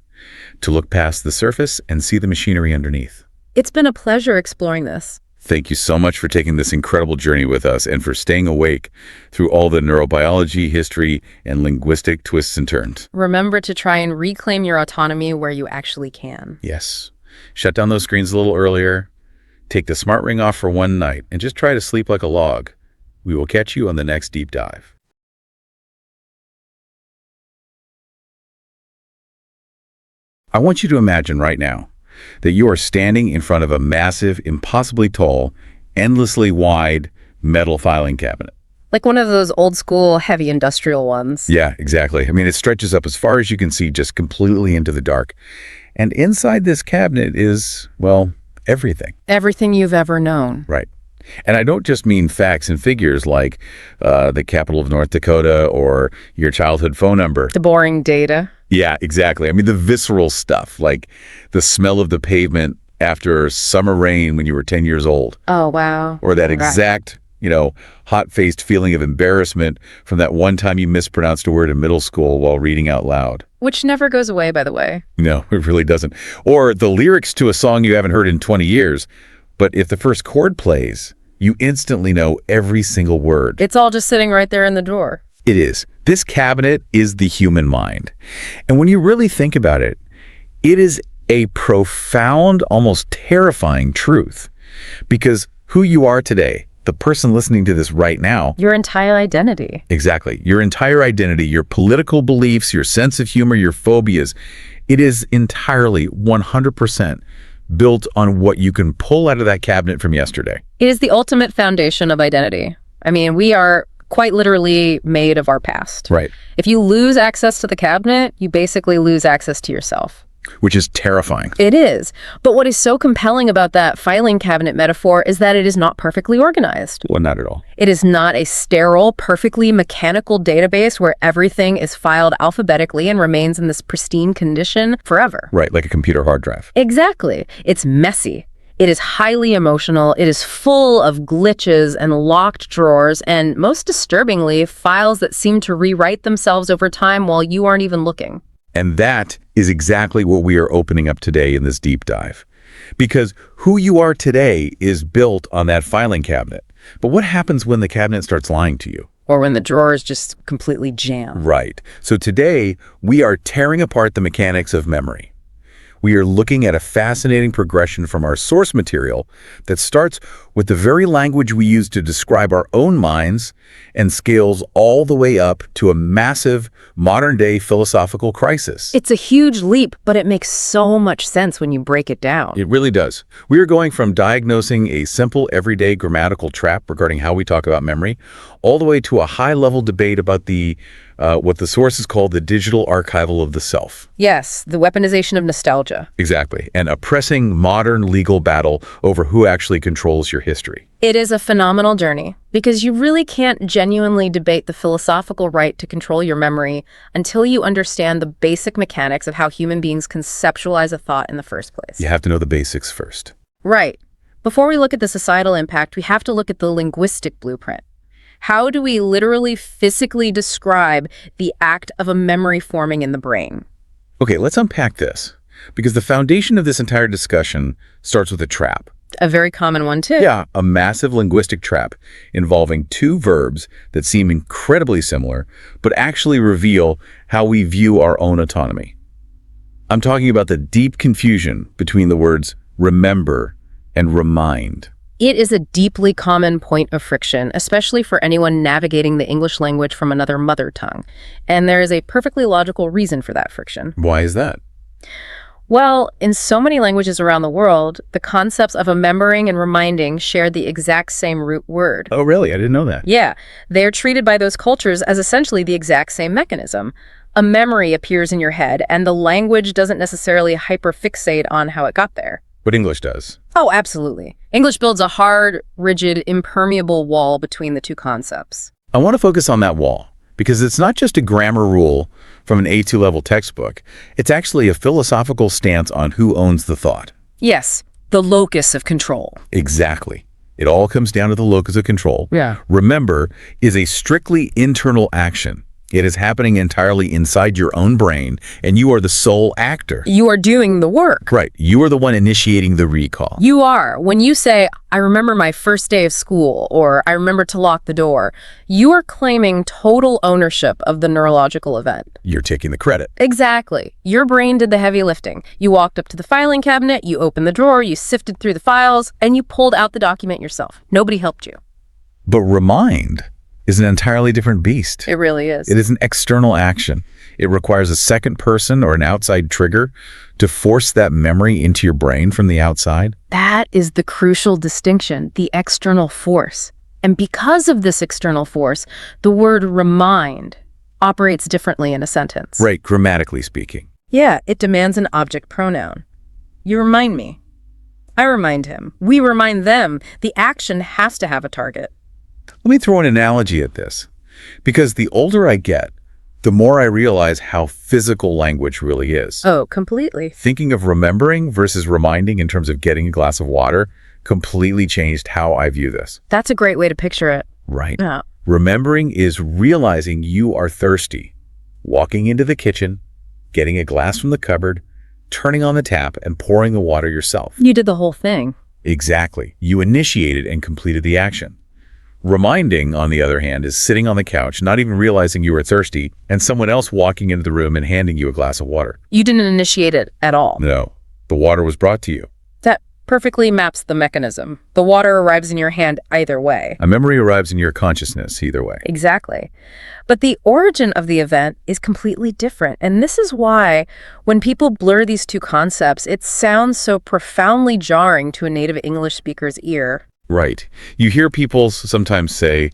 to look past the surface and see the machinery underneath.
It's been a pleasure exploring this.
Thank you so much for taking this incredible journey with us and for staying awake through all the neurobiology, history, and linguistic twists and turns.
Remember to try and reclaim your autonomy where you actually can.
Yes. Shut down those screens a little earlier. Take the smart ring off for one night and just try to sleep like a log. We will catch you on the next deep dive. I want you to imagine right now that you are standing in front of a massive, impossibly tall, endlessly wide metal filing cabinet.
Like one of those old school heavy industrial ones.
Yeah, exactly. I mean, it stretches up as far as you can see, just completely into the dark. And inside this cabinet is, well, everything.
Everything you've ever known.
Right. And I don't just mean facts and figures like the capital of North Dakota or your childhood phone number.
The boring data.
Yeah, exactly. I mean, the visceral stuff, like the smell of the pavement after summer rain when you were 10 years old.
Oh, wow.
Or that exact, hot-faced feeling of embarrassment from that one time you mispronounced a word in middle school while reading out loud.
Which never goes away, by the way.
No, it really doesn't. Or the lyrics to a song you haven't heard in 20 years, but if the first chord plays, you instantly know every single word.
It's all just sitting right there in the drawer.
It is. This cabinet is the human mind. And when you really think about it, it is a profound, almost terrifying truth. Because who you are today, the person listening to this right now.
Your entire identity.
Exactly. Your entire identity, your political beliefs, your sense of humor, your phobias, it is entirely 100% built on what you can pull out of that cabinet from yesterday.
It is the ultimate foundation of identity. I mean, we are quite literally made of our past.
Right.
If you lose access to the cabinet, you basically lose access to yourself.
Which is terrifying.
It is. But what is so compelling about that filing cabinet metaphor is that it is not perfectly organized.
Well, not at all.
It is not a sterile, perfectly mechanical database where everything is filed alphabetically and remains in this pristine condition forever.
Right, like a computer hard drive.
Exactly. It's messy. It is highly emotional. It is full of glitches and locked drawers, and most disturbingly, files that seem to rewrite themselves over time while you aren't even looking.
And that is exactly what we are opening up today in this deep dive. Because who you are today is built on that filing cabinet. But what happens when the cabinet starts lying to you?
Or when the drawers just completely jam.
Right. So today, we are tearing apart the mechanics of memory. We are looking at a fascinating progression from our source material that starts with the very language we use to describe our own minds and scales all the way up to a massive modern-day philosophical crisis.
It's a huge leap, but it makes so much sense when you break it down.
It really does. We are going from diagnosing a simple, everyday grammatical trap regarding how we talk about memory, all the way to a high-level debate about what the sources call the digital archival of the self.
Yes, the weaponization of nostalgia.
Exactly. And a pressing modern legal battle over who actually controls your history.
It is a phenomenal journey because you really can't genuinely debate the philosophical right to control your memory until you understand the basic mechanics of how human beings conceptualize a thought in the first place.
You have to know the basics first.
Right. Before we look at the societal impact, we have to look at the linguistic blueprint. How do we literally physically describe the act of a memory forming in the brain?
Okay, let's unpack this. because the foundation of this entire discussion starts with a trap.
A very common one, too.
Yeah, a massive linguistic trap involving two verbs that seem incredibly similar, but actually reveal how we view our own autonomy. I'm talking about the deep confusion between the words remember and remind.
It is a deeply common point of friction, especially for anyone navigating the English language from another mother tongue. And there is a perfectly logical reason for that friction.
Why is that?
Well, in so many languages around the world, the concepts of remembering and reminding share the exact same root word.
Oh, really? I didn't know that.
Yeah, they're treated by those cultures as essentially the exact same mechanism. A memory appears in your head, and the language doesn't necessarily hyperfixate on how it got there.
But English does.
Oh, absolutely. English builds a hard, rigid, impermeable wall between the two concepts.
I want to focus on that wall, because it's not just a grammar rule from an A2 level textbook. It's actually a philosophical stance on who owns the thought.
Yes, the locus of control.
Exactly. It all comes down to the locus of control.
Yeah.
Remember is a strictly internal action. It is happening entirely inside your own brain, and you are the sole actor.
You are doing the work.
Right. You are the one initiating the recall.
You are. When you say, I remember my first day of school, or I remember to lock the door, you are claiming total ownership of the neurological event.
You're taking the credit.
Exactly. Your brain did the heavy lifting. You walked up to the filing cabinet, you opened the drawer, you sifted through the files, and you pulled out the document yourself. Nobody helped you.
But remind is an entirely different beast.
It really is.
It is an external action. It requires a second person or an outside trigger to force that memory into your brain from the outside.
That is the crucial distinction, the external force. And because of this external force, the word remind operates differently in a sentence.
Right, grammatically speaking.
Yeah, it demands an object pronoun. You remind me. I remind him. We remind them. The action has to have a target.
Let me throw an analogy at this, because the older I get, the more I realize how physical language really is.
Oh, completely.
Thinking of remembering versus reminding in terms of getting a glass of water completely changed how I view this.
That's a great way to picture it.
Right.
Yeah.
Remembering is realizing you are thirsty, walking into the kitchen, getting a glass from the cupboard, turning on the tap, and pouring the water yourself.
You did the whole thing.
Exactly. You initiated and completed the action. Reminding, on the other hand, is sitting on the couch, not even realizing you were thirsty, and someone else walking into the room and handing you a glass of water.
You didn't initiate it at all.
No. The water was brought to you.
That perfectly maps the mechanism. The water arrives in your hand either way.
A memory arrives in your consciousness either way.
Exactly. But the origin of the event is completely different. And this is why, when people blur these two concepts, it sounds so profoundly jarring to a native English speaker's ear.
Right. You hear people sometimes say,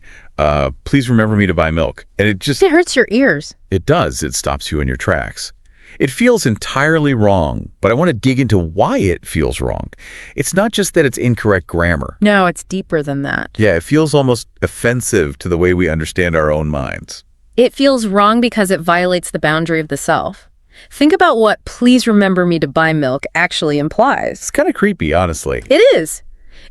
please remember me to buy milk. And it
hurts your ears.
It does. It stops you in your tracks. It feels entirely wrong, but I want to dig into why it feels wrong. It's not just that it's incorrect grammar.
No, it's deeper than that.
Yeah, it feels almost offensive to the way we understand our own minds.
It feels wrong because it violates the boundary of the self. Think about what please remember me to buy milk actually implies.
It's kind of creepy, honestly.
It is.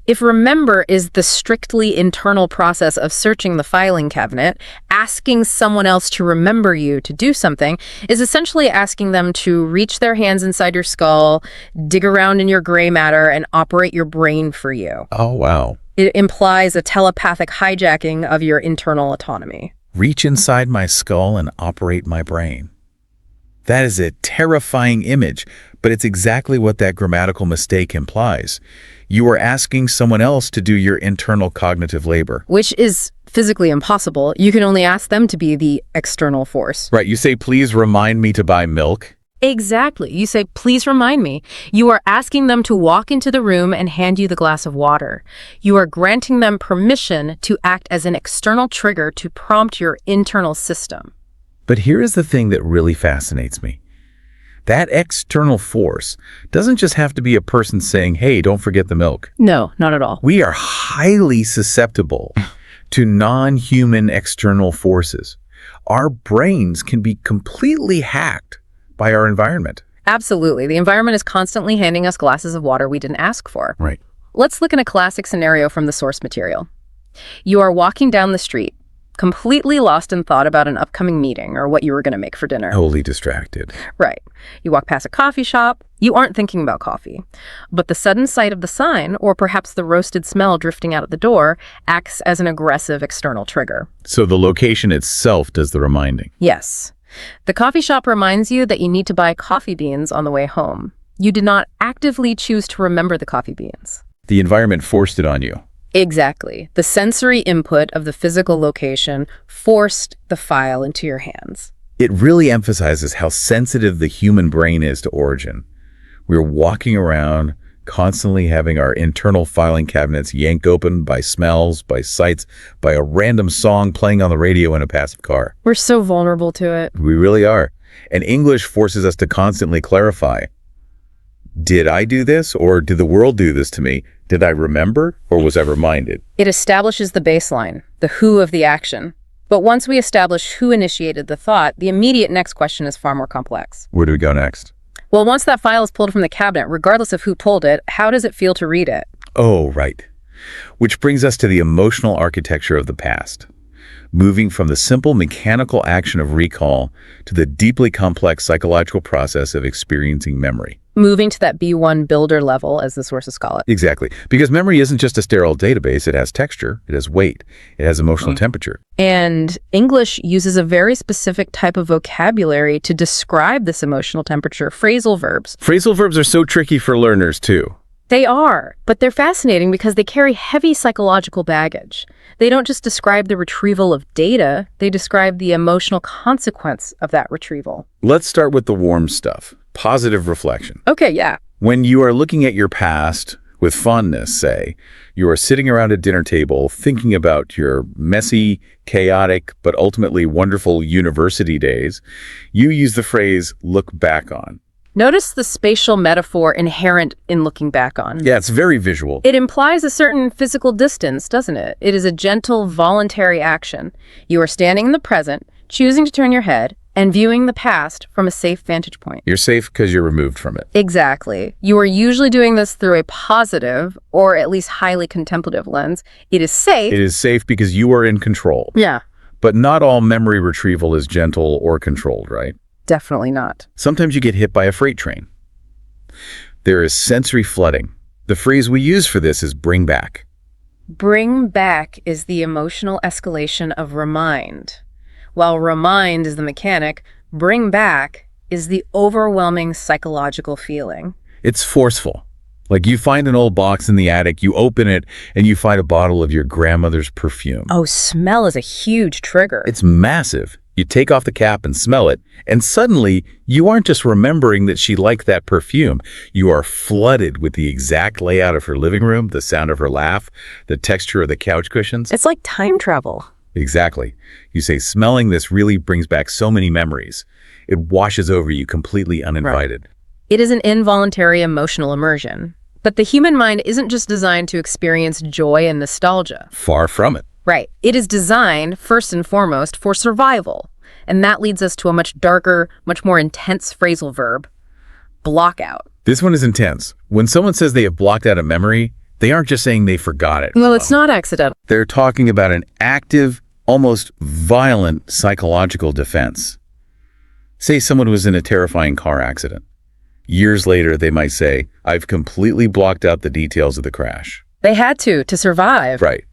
If remember is the strictly internal process of searching the filing cabinet, asking someone else to remember you to do something is essentially asking them to reach their hands inside your skull, dig around in your gray matter, and operate your brain for you.
Oh, wow.
It implies a telepathic hijacking of your internal autonomy.
Reach inside my skull and operate my brain. That is a terrifying image, but it's exactly what that grammatical mistake implies. You are asking someone else to do your internal cognitive labor.
Which is physically impossible. You can only ask them to be the external force.
Right. You say, please remind me to buy milk.
Exactly. You say, please remind me. You are asking them to walk into the room and hand you the glass of water. You are granting them permission to act as an external trigger to prompt your internal system.
But here is the thing that really fascinates me. That external force doesn't just have to be a person saying, hey, don't forget the milk.
No, not at all.
We are highly susceptible to non-human external forces. Our brains can be completely hacked by our environment.
Absolutely. The environment is constantly handing us glasses of water we didn't ask for.
Right.
Let's look at a classic scenario from the source material. You are walking down the street. completely lost in thought about an upcoming meeting or what you were going to make for dinner.
Wholly distracted.
Right. You walk past a coffee shop, you aren't thinking about coffee. But the sudden sight of the sign, or perhaps the roasted smell drifting out at the door, acts as an aggressive external trigger.
So the location itself does the reminding.
Yes. The coffee shop reminds you that you need to buy coffee beans on the way home. You did not actively choose to remember the coffee beans.
The environment forced it on you.
Exactly. The sensory input of the physical location forced the file into your hands.
It really emphasizes how sensitive the human brain is to origin. We're walking around, constantly having our internal filing cabinets yanked open by smells, by sights, by a random song playing on the radio in a passive car.
We're so vulnerable to it.
We really are. And English forces us to constantly clarify. Did I do this, or did the world do this to me? Did I remember, or was I reminded?
It establishes the baseline, the who of the action. But once we establish who initiated the thought, the immediate next question is far more complex.
Where do we go next?
Well, once that file is pulled from the cabinet, regardless of who pulled it, how does it feel to read it?
Oh, right. Which brings us to the emotional architecture of the past. Moving from the simple mechanical action of recall to the deeply complex psychological process of experiencing memory.
Moving to that B1 builder level, as the sources call it.
Exactly. Because memory isn't just a sterile database. It has texture, it has weight, it has emotional temperature.
And English uses a very specific type of vocabulary to describe this emotional temperature, phrasal verbs.
Phrasal verbs are so tricky for learners, too.
They are, but they're fascinating because they carry heavy psychological baggage. They don't just describe the retrieval of data, they describe the emotional consequence of that retrieval.
Let's start with the warm stuff. Positive reflection.
Okay, yeah.
When you are looking at your past with fondness, say, you are sitting around a dinner table thinking about your messy, chaotic, but ultimately wonderful university days, you use the phrase, look back on.
Notice the spatial metaphor inherent in looking back on.
Yeah, it's very visual.
It implies a certain physical distance, doesn't it? It is a gentle, voluntary action. You are standing in the present, choosing to turn your head, and viewing the past from a safe vantage point.
You're safe because you're removed from it.
Exactly. You are usually doing this through a positive, or at least highly contemplative lens. It is safe.
It is safe because you are in control.
Yeah.
But not all memory retrieval is gentle or controlled, right?
Definitely not.
Sometimes you get hit by a freight train. There is sensory flooding. The phrase we use for this is bring back.
Bring back is the emotional escalation of remind. While remind is the mechanic, bring back is the overwhelming psychological feeling.
It's forceful. Like you find an old box in the attic, you open it, and you find a bottle of your grandmother's perfume.
Oh, smell is a huge trigger.
It's massive. You take off the cap and smell it, and suddenly you aren't just remembering that she liked that perfume. You are flooded with the exact layout of her living room, the sound of her laugh, the texture of the couch cushions.
It's like time travel.
Exactly. You say, smelling this really brings back so many memories. It washes over you completely uninvited.
Right. It is an involuntary emotional immersion. But the human mind isn't just designed to experience joy and nostalgia.
Far from it.
Right. It is designed, first and foremost, for survival. And that leads us to a much darker, much more intense phrasal verb, block out.
This one is intense. When someone says they have blocked out a memory, they aren't just saying they forgot it.
Well, it's not accidental.
They're talking about an active, almost violent psychological defense. Say someone was in a terrifying car accident. Years later, they might say, I've completely blocked out the details of the crash.
They had to survive.
Right.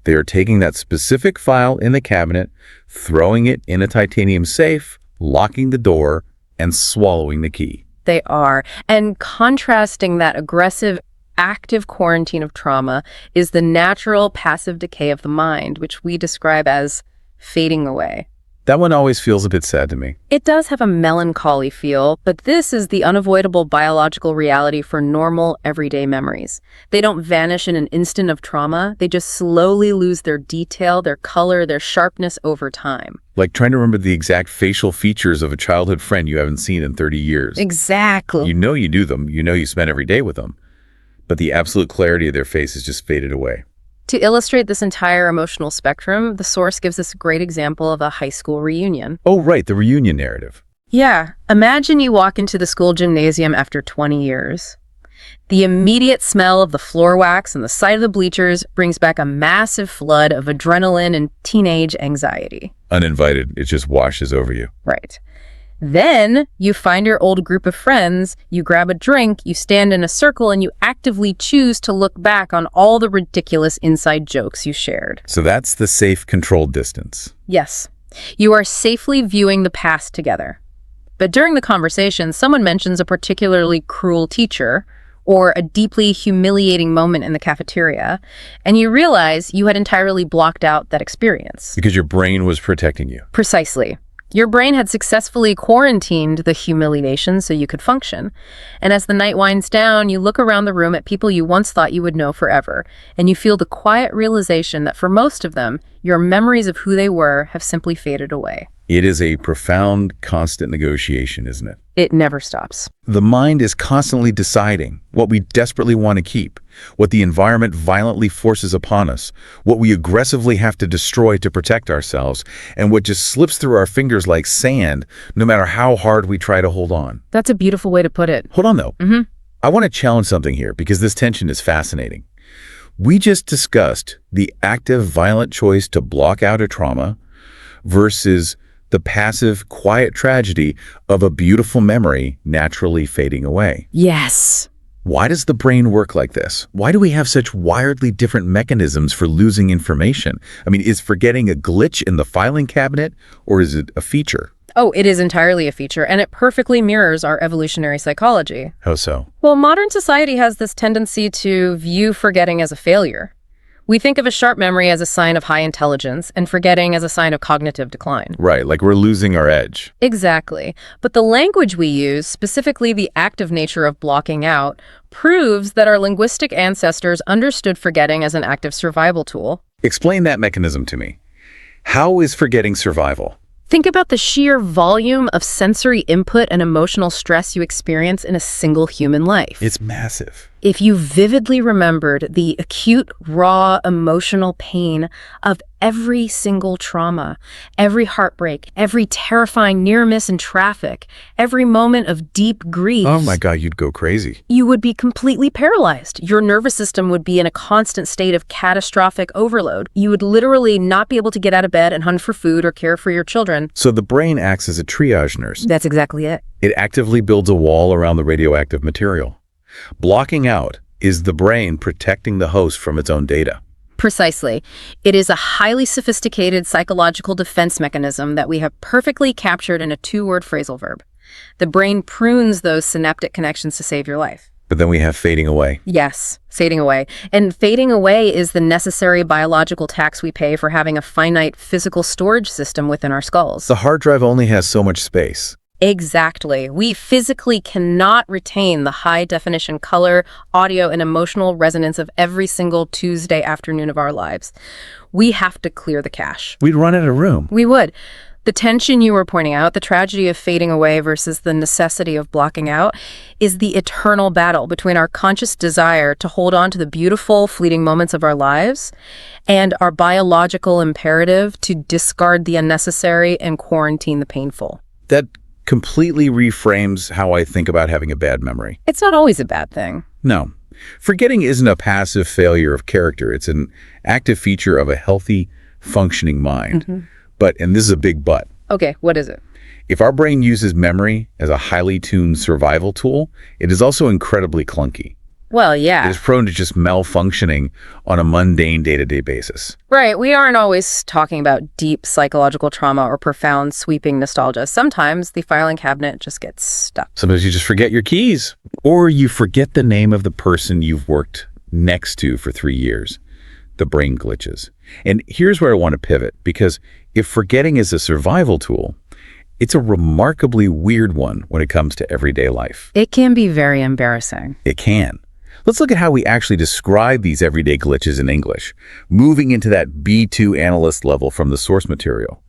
They are taking that specific file in the cabinet, throwing it in a titanium safe, locking the door, and swallowing the key.
They are. And contrasting that aggressive, active quarantine of trauma is the natural passive decay of the mind, which we describe as fading away.
That one always feels a bit sad to me.
It does have a melancholy feel, but this is the unavoidable biological reality for normal, everyday memories. They don't vanish in an instant of trauma. They just slowly lose their detail, their color, their sharpness over time.
Like trying to remember the exact facial features of a childhood friend you haven't seen in 30 years.
Exactly.
You know you knew them. You know you spent every day with them. But the absolute clarity of their face has just faded away.
To illustrate this entire emotional spectrum, the source gives us a great example of a high school reunion.
Oh, right, the reunion narrative.
Yeah. Imagine you walk into the school gymnasium after 20 years. The immediate smell of the floor wax and the sight of the bleachers brings back a massive flood of adrenaline and teenage anxiety.
Uninvited, it just washes over you.
Right. Then you find your old group of friends, you grab a drink, you stand in a circle, and you actively choose to look back on all the ridiculous inside jokes you shared.
So that's the safe, controlled distance.
Yes. You are safely viewing the past together. But during the conversation, someone mentions a particularly cruel teacher or a deeply humiliating moment in the cafeteria, and you realize you had entirely blocked out that experience.
Because your brain was protecting you.
Precisely. Your brain had successfully quarantined the humiliation so you could function. And as the night winds down, you look around the room at people you once thought you would know forever, and you feel the quiet realization that for most of them, your memories of who they were have simply faded away.
It is a profound, constant negotiation, isn't it?
It never stops.
The mind is constantly deciding what we desperately want to keep, what the environment violently forces upon us, what we aggressively have to destroy to protect ourselves, and what just slips through our fingers like sand, no matter how hard we try to hold on.
That's a beautiful way to put it.
Hold on, though. I want to challenge something here because this tension is fascinating. We just discussed the active, violent choice to block out a trauma versus the passive, quiet tragedy of a beautiful memory naturally fading away.
Yes.
Why does the brain work like this? Why do we have such wildly different mechanisms for losing information? I mean, is forgetting a glitch in the filing cabinet, or is it a feature?
Oh, it is entirely a feature, and it perfectly mirrors our evolutionary psychology.
How so?
Well, modern society has this tendency to view forgetting as a failure. We think of a sharp memory as a sign of high intelligence and forgetting as a sign of cognitive decline.
Right, like we're losing our edge.
Exactly. But the language we use, specifically the active nature of blocking out, proves that our linguistic ancestors understood forgetting as an active survival tool.
Explain that mechanism to me. How is forgetting survival?
Think about the sheer volume of sensory input and emotional stress you experience in a single human life.
It's massive.
If you vividly remembered the acute, raw, emotional pain of every single trauma, every heartbreak, every terrifying near miss in traffic, every moment of deep grief.
Oh my God, you'd go crazy.
You would be completely paralyzed. Your nervous system would be in a constant state of catastrophic overload. You would literally not be able to get out of bed and hunt for food or care for your children.
So the brain acts as a triage nurse.
That's exactly it.
It actively builds a wall around the radioactive material. Blocking out is the brain protecting the host from its own data.
Precisely. It is a highly sophisticated psychological defense mechanism that we have perfectly captured in a two-word phrasal verb. The brain prunes those synaptic connections to save your life.
But then we have fading away.
Yes, fading away. And fading away is the necessary biological tax we pay for having a finite physical storage system within our skulls.
The hard drive only has so much space.
Exactly. We physically cannot retain the high-definition color, audio, and emotional resonance of every single Tuesday afternoon of our lives. We have to clear the cache.
We'd run out of room.
We would. The tension you were pointing out, the tragedy of fading away versus the necessity of blocking out, is the eternal battle between our conscious desire to hold on to the beautiful, fleeting moments of our lives and our biological imperative to discard the unnecessary and quarantine the painful.
That completely reframes how I think about having a bad memory.
It's not always a bad thing.
No. Forgetting isn't a passive failure of character. It's an active feature of a healthy, functioning mind. But, and this is a big but.
Okay, what is it?
If our brain uses memory as a highly tuned survival tool, it is also incredibly clunky.
Well, yeah.
It is prone to just malfunctioning on a mundane day-to-day basis.
Right. We aren't always talking about deep psychological trauma or profound sweeping nostalgia. Sometimes the filing cabinet just gets stuck.
Sometimes you just forget your keys. Or you forget the name of the person you've worked next to for 3 years. The brain glitches. And here's where I want to pivot, because if forgetting is a survival tool, it's a remarkably weird one when it comes to everyday life.
It can be very embarrassing.
It can. Let's look at how we actually describe these everyday glitches in English, moving into that B2 analyst level from the source material.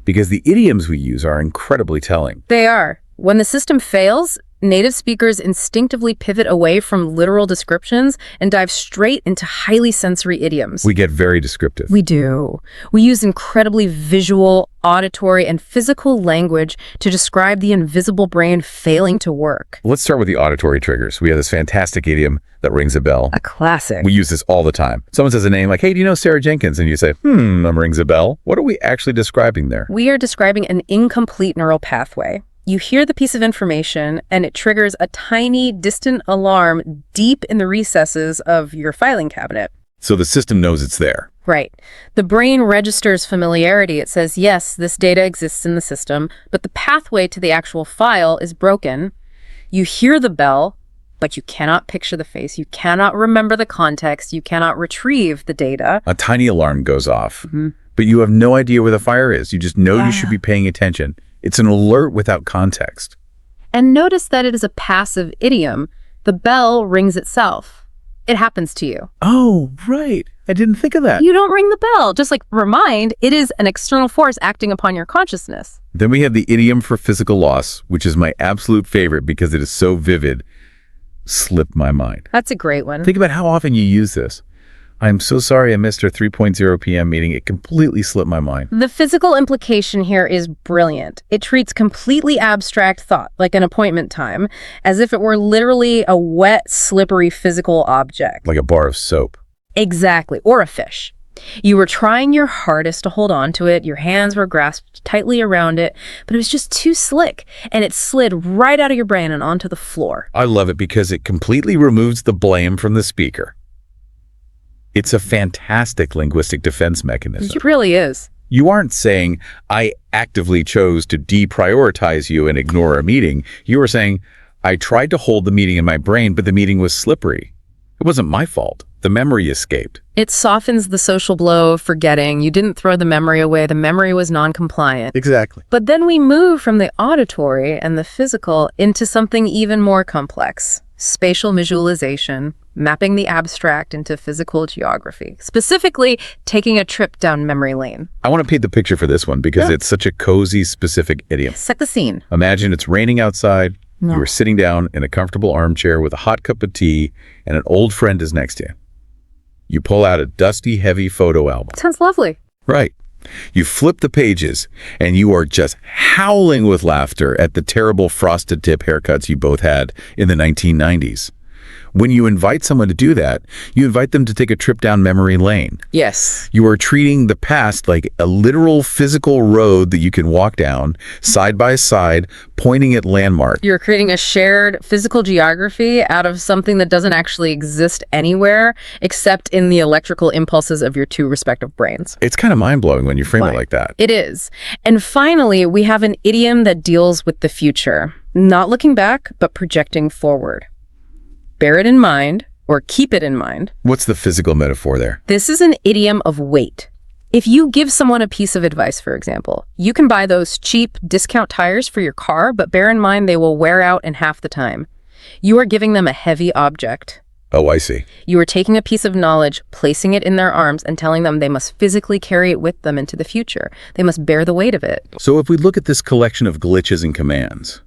Because the idioms we use are incredibly telling.
They are. When the system fails, native speakers instinctively pivot away from literal descriptions and dive straight into highly sensory idioms.
We get very descriptive.
We do. We use incredibly visual, auditory, and physical language to describe the invisible brain failing to work.
Let's start with the auditory triggers. We have this fantastic idiom that rings a bell.
A classic.
We use this all the time. Someone says a name like, hey, do you know Sarah Jenkins? And you say, that rings a bell. What are we actually describing there?
We are describing an incomplete neural pathway. You hear the piece of information, and it triggers a tiny, distant alarm deep in the recesses of your filing cabinet.
So the system knows it's there.
Right. The brain registers familiarity. It says, yes, this data exists in the system, but the pathway to the actual file is broken. You hear the bell, but you cannot picture the face. You cannot remember the context. You cannot retrieve the data.
A tiny alarm goes off, but you have no idea where the fire is. You just know you should be paying attention. It's an alert without context.
And notice that it is a passive idiom. The bell rings itself. It happens to you.
Oh, right. I didn't think of that.
You don't ring the bell. Just like remind, it is an external force acting upon your consciousness.
Then we have the idiom for physical loss, which is my absolute favorite because it is so vivid. Slipped my mind.
That's a great one.
Think about how often you use this. I'm so sorry I missed our 3:0 p.m. meeting. It completely slipped my mind.
The physical implication here is brilliant. It treats completely abstract thought, like an appointment time, as if it were literally a wet, slippery physical object.
Like a bar of soap.
Exactly. Or a fish. You were trying your hardest to hold on to it. Your hands were grasped tightly around it, but it was just too slick, and it slid right out of your brain and onto the floor.
I love it because it completely removes the blame from the speaker. It's a fantastic linguistic defense mechanism.
It really is.
You aren't saying, I actively chose to deprioritize you and ignore a meeting. You are saying, I tried to hold the meeting in my brain, but the meeting was slippery. It wasn't my fault. The memory escaped.
It softens the social blow of forgetting. You didn't throw the memory away. The memory was non-compliant.
Exactly.
But then we move from the auditory and the physical into something even more complex. Spatial visualization, mapping the abstract into physical geography, specifically taking a trip down memory lane.
I want to paint the picture for this one because it's such a cozy, specific idiom.
Set the scene.
Imagine it's raining outside. You are sitting down in a comfortable armchair with a hot cup of tea, and an old friend is next to you. You pull out a dusty, heavy photo album.
Sounds lovely.
Right. You flip the pages, and you are just howling with laughter at the terrible frosted tip haircuts you both had in the 1990s. When you invite someone to do that, you invite them to take a trip down memory lane.
Yes.
You are treating the past like a literal physical road that you can walk down side by side, pointing at landmarks.
You're creating a shared physical geography out of something that doesn't actually exist anywhere except in the electrical impulses of your two respective brains.
It's kind of mind-blowing when you frame it like that.
It is. And finally, we have an idiom that deals with the future. Not looking back, but projecting forward. Bear it in mind, or keep it in mind.
What's the physical metaphor there?
This is an idiom of weight. If you give someone a piece of advice, for example, you can buy those cheap discount tires for your car, but bear in mind they will wear out in half the time. You are giving them a heavy object.
Oh, I see.
You are taking a piece of knowledge, placing it in their arms, and telling them they must physically carry it with them into the future. They must bear the weight of it.
So if we look at this collection of glitches and commands,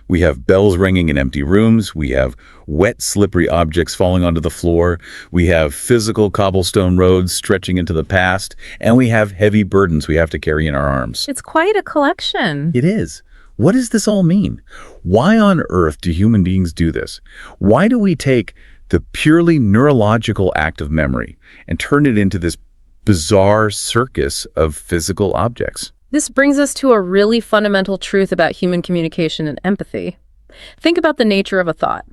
we have bells ringing in empty rooms. We have wet, slippery objects falling onto the floor. We have physical cobblestone roads stretching into the past. And we have heavy burdens we have to carry in our arms.
It's quite a collection.
It is. What does this all mean? Why on earth do human beings do this? Why do we take the purely neurological act of memory and turn it into this bizarre circus of physical objects?
This brings us to a really fundamental truth about human communication and empathy. Think about the nature of a thought.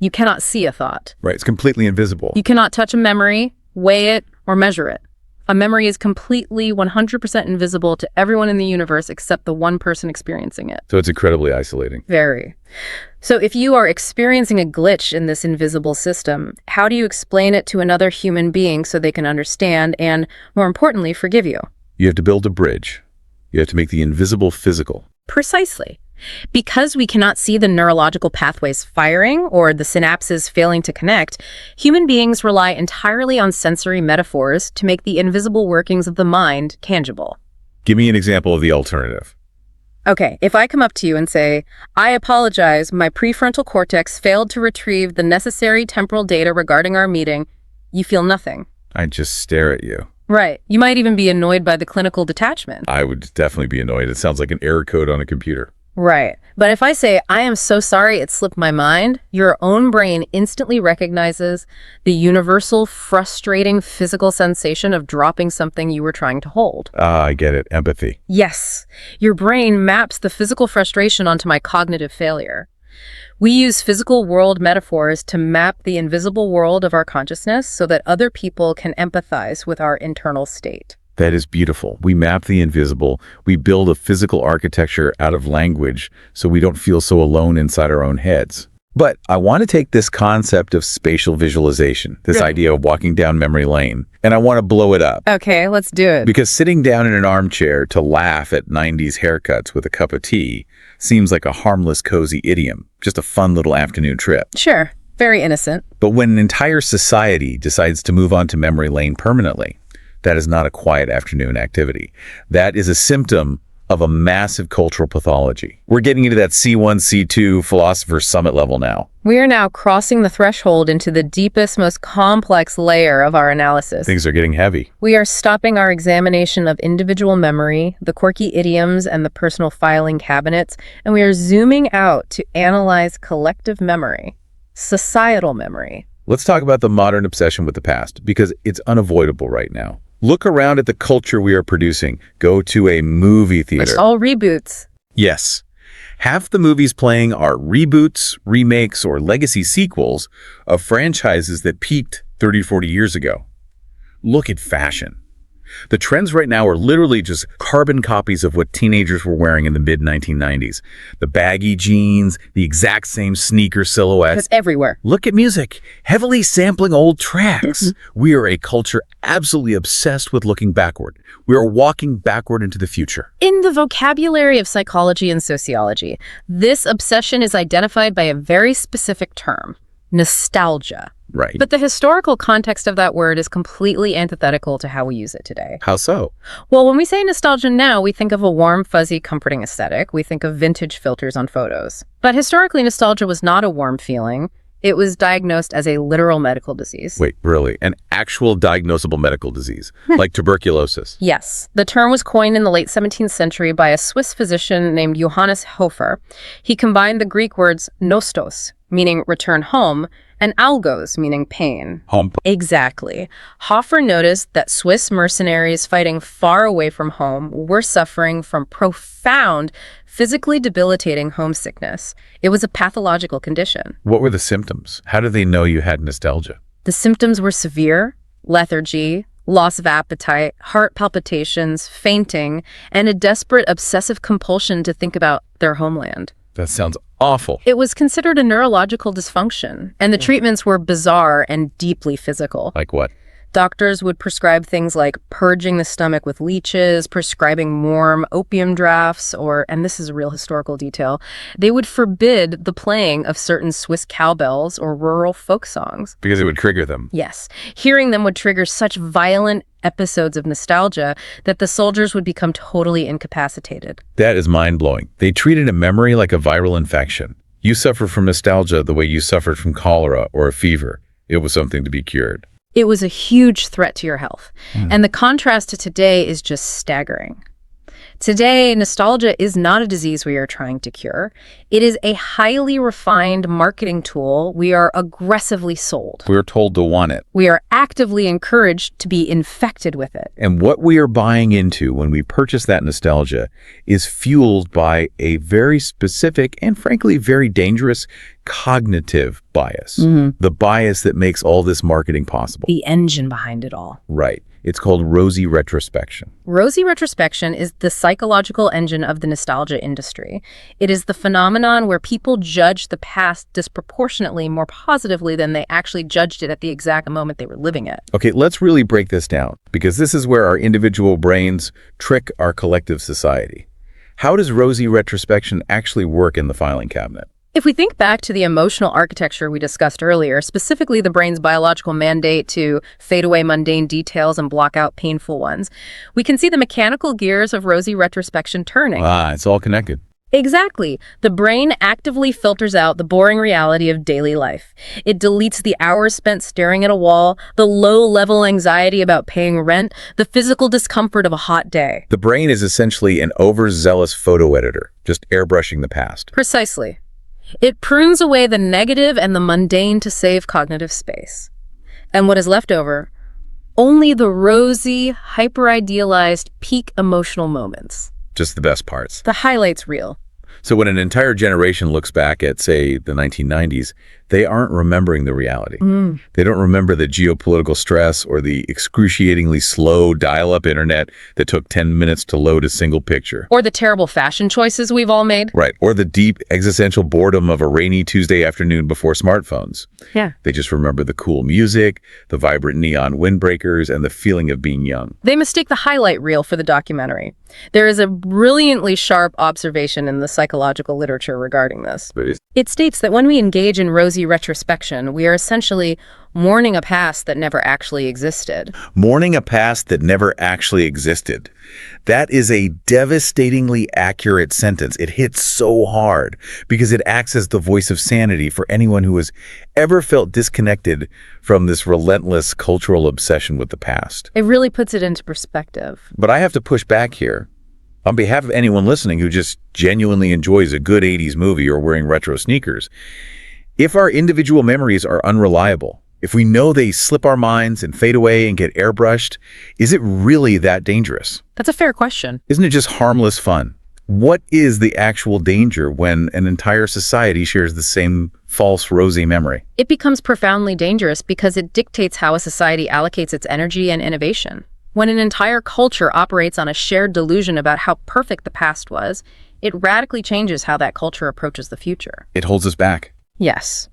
You cannot see a thought.
Right, it's completely invisible.
You cannot touch a memory, weigh it, or measure it. A memory is completely 100% invisible to everyone in the universe except the one person experiencing it.
So it's incredibly isolating.
Very. So if you are experiencing a glitch in this invisible system, how do you explain it to another human being so they can understand and, more importantly, forgive you?
You have to build a bridge. You have to make the invisible physical.
Precisely. Because we cannot see the neurological pathways firing or the synapses failing to connect, human beings rely entirely on sensory metaphors to make the invisible workings of the mind tangible.
Give me an example of the alternative.
Okay, if I come up to you and say, I apologize, my prefrontal cortex failed to retrieve the necessary temporal data regarding our meeting, you feel nothing.
I just stare at you.
Right. You might even be annoyed by the clinical detachment.
I would definitely be annoyed. It sounds like an error code on a computer.
Right. But if I say, I am so sorry it slipped my mind, your own brain instantly recognizes the universal, frustrating physical sensation of dropping something you were trying to hold.
I get it. Empathy.
Yes. Your brain maps the physical frustration onto my cognitive failure. We use physical world metaphors to map the invisible world of our consciousness so that other people can empathize with our internal state.
That is beautiful. We map the invisible. We build a physical architecture out of language so we don't feel so alone inside our own heads. But I want to take this concept of spatial visualization, this idea of walking down memory lane, and I want to blow it up.
Okay, let's do it.
Because sitting down in an armchair to laugh at 90s haircuts with a cup of tea seems like a harmless, cozy idiom, just a fun little afternoon trip.
Sure, very innocent.
But when an entire society decides to move on to memory lane permanently, that is not a quiet afternoon activity. That is a symptom of a massive cultural pathology. We're getting into that C1, C2 philosopher summit level now.
We are now crossing the threshold into the deepest, most complex layer of our analysis.
Things are getting heavy.
We are stopping our examination of individual memory, the quirky idioms, and the personal filing cabinets, and we are zooming out to analyze collective memory, societal memory.
Let's talk about the modern obsession with the past, because it's unavoidable right now. Look around at the culture we are producing. Go to a movie theater.
It's all reboots.
Yes. Half the movies playing are reboots, remakes, or legacy sequels of franchises that peaked 30, 40 years ago. Look at fashion. The trends right now are literally just carbon copies of what teenagers were wearing in the mid-1990s. The baggy jeans, the exact same sneaker silhouettes.
It's everywhere.
Look at music, heavily sampling old tracks. We are a culture absolutely obsessed with looking backward. We are walking backward into the future.
In the vocabulary of psychology and sociology, this obsession is identified by a very specific term, nostalgia.
Right.
But the historical context of that word is completely antithetical to how we use it today.
How so?
Well, when we say nostalgia now, we think of a warm, fuzzy, comforting aesthetic. We think of vintage filters on photos. But historically, nostalgia was not a warm feeling. It was diagnosed as a literal medical disease.
Wait, really? An actual diagnosable medical disease, like tuberculosis?
Yes. The term was coined in the late 17th century by a Swiss physician named Johannes Hofer. He combined the Greek words nostos, meaning return home, and algos, meaning pain.
Hump.
Exactly. Hofer noticed that Swiss mercenaries fighting far away from home were suffering from profound, physically debilitating homesickness. It was a pathological condition.
What were the symptoms? How did they know you had nostalgia?
The symptoms were severe: lethargy, loss of appetite, heart palpitations, fainting, and a desperate obsessive compulsion to think about their homeland.
That sounds awful.
It was considered a neurological dysfunction, and the treatments were bizarre and deeply physical.
Like what?
Doctors would prescribe things like purging the stomach with leeches, prescribing warm opium drafts, or, and this is a real historical detail, they would forbid the playing of certain Swiss cowbells or rural folk songs.
Because it would trigger them.
Yes. Hearing them would trigger such violent episodes of nostalgia that the soldiers would become totally incapacitated.
That is mind-blowing. They treated a memory like a viral infection. You suffer from nostalgia the way you suffered from cholera or a fever. It was something to be cured.
It was a huge threat to your health. And the contrast to today is just staggering. Today, nostalgia is not a disease we are trying to cure. It is a highly refined marketing tool we are aggressively sold.
We're told to want it.
We are actively encouraged to be infected with it.
And what we are buying into when we purchase that nostalgia is fueled by a very specific and frankly very dangerous cognitive bias. The bias that makes all this marketing possible.
The engine behind it all.
Right. It's called rosy retrospection.
Rosy retrospection is the psychological engine of the nostalgia industry. It is the phenomenon where people judge the past disproportionately more positively than they actually judged it at the exact moment they were living it.
Okay, let's really break this down, because this is where our individual brains trick our collective society. How does rosy retrospection actually work in the filing cabinet?
If we think back to the emotional architecture we discussed earlier, specifically the brain's biological mandate to fade away mundane details and block out painful ones, we can see the mechanical gears of rosy retrospection turning.
It's all connected.
Exactly. The brain actively filters out the boring reality of daily life. It deletes the hours spent staring at a wall, the low-level anxiety about paying rent, the physical discomfort of a hot day.
The brain is essentially an overzealous photo editor, just airbrushing the past.
Precisely. It prunes away the negative and the mundane to save cognitive space. And what is left over? Only the rosy, hyper-idealized peak emotional moments.
Just the best parts.
The highlights reel.
So when an entire generation looks back at, say, the 1990s, they aren't remembering the reality. They don't remember the geopolitical stress or the excruciatingly slow dial-up internet that took 10 minutes to load a single picture.
Or the terrible fashion choices we've all made.
Right. Or the deep existential boredom of a rainy Tuesday afternoon before smartphones.
Yeah.
They just remember the cool music, the vibrant neon windbreakers, and the feeling of being young.
They mistake the highlight reel for the documentary. There is a brilliantly sharp observation in the psychological literature regarding this. It states that when we engage in rosy retrospection, we are essentially mourning a past that never actually existed.
Mourning a past that never actually existed. That is a devastatingly accurate sentence. It hits so hard because it acts as the voice of sanity for anyone who has ever felt disconnected from this relentless cultural obsession with the past.
It really puts it into perspective.
But I have to push back here. On behalf of anyone listening who just genuinely enjoys a good 80s movie or wearing retro sneakers, if our individual memories are unreliable, if we know they slip our minds and fade away and get airbrushed, is it really that dangerous?
That's a fair question.
Isn't it just harmless fun? What is the actual danger when an entire society shares the same false rosy memory?
It becomes profoundly dangerous because it dictates how a society allocates its energy and innovation. When an entire culture operates on a shared delusion about how perfect the past was, it radically changes how that culture approaches the future.
It holds us back.
Yes.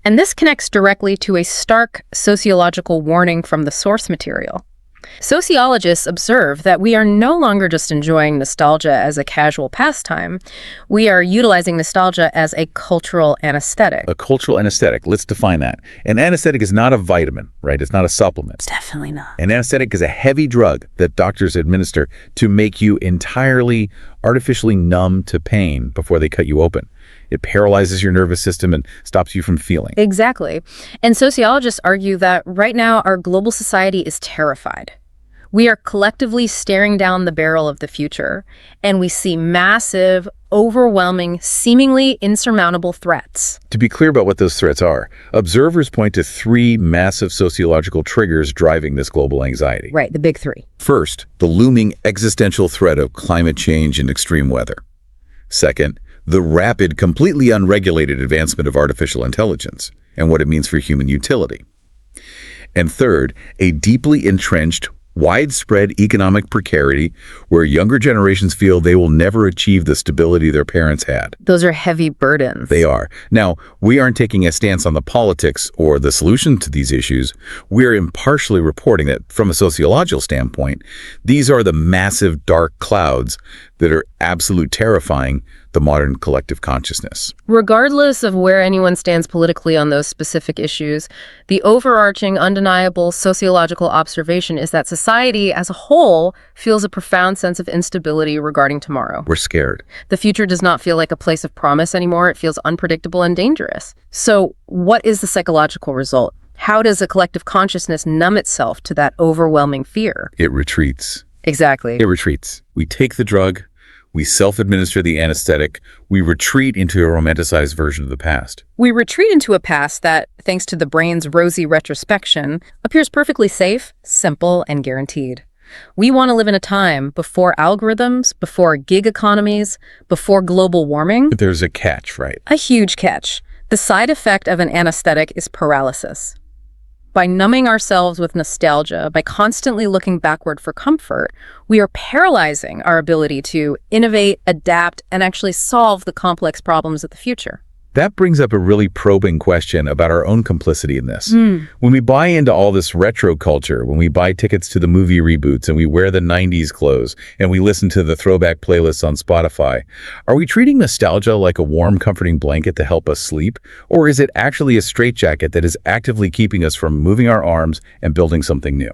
And this connects directly to a stark sociological warning from the source material. Sociologists observe that we are no longer just enjoying nostalgia as a casual pastime. We are utilizing nostalgia as a cultural anesthetic.
A cultural anesthetic. Let's define that. An anesthetic is not a vitamin, right? It's not a supplement.
Definitely not.
An anesthetic is a heavy drug that doctors administer to make you entirely artificially numb to pain before they cut you open. It paralyzes your nervous system and stops you from feeling.
Exactly. And sociologists argue that right now our global society is terrified. We are collectively staring down the barrel of the future, and we see massive, overwhelming, seemingly insurmountable threats.
To be clear about what those threats are, observers point to three massive sociological triggers driving this global anxiety.
Right, the big three.
First, the looming existential threat of climate change and extreme weather. Second, the rapid, completely unregulated advancement of artificial intelligence and what it means for human utility. And third, a deeply entrenched, widespread economic precarity where younger generations feel they will never achieve the stability their parents had.
Those are heavy burdens.
They are. Now, we aren't taking a stance on the politics or the solution to these issues. We're impartially reporting that from a sociological standpoint, these are the massive dark clouds that are absolute terrifying the modern collective consciousness.
Regardless of where anyone stands politically on those specific issues, the overarching, undeniable sociological observation is that society as a whole feels a profound sense of instability regarding tomorrow.
We're scared.
The future does not feel like a place of promise anymore. It feels unpredictable and dangerous. So what is the psychological result? How does a collective consciousness numb itself to that overwhelming fear?
It retreats.
Exactly.
It retreats. We take the drug. We self-administer the anesthetic. We retreat into a romanticized version of the past.
We retreat into a past that, thanks to the brain's rosy retrospection, appears perfectly safe, simple, and guaranteed. We want to live in a time before algorithms, before gig economies, before global warming.
But there's a catch, right?
A huge catch. The side effect of an anesthetic is paralysis. By numbing ourselves with nostalgia, by constantly looking backward for comfort, we are paralyzing our ability to innovate, adapt, and actually solve the complex problems of the future.
That brings up a really probing question about our own complicity in this. When we buy into all this retro culture, when we buy tickets to the movie reboots and we wear the 90s clothes and we listen to the throwback playlists on Spotify, are we treating nostalgia like a warm, comforting blanket to help us sleep? Or is it actually a straitjacket that is actively keeping us from moving our arms and building something new?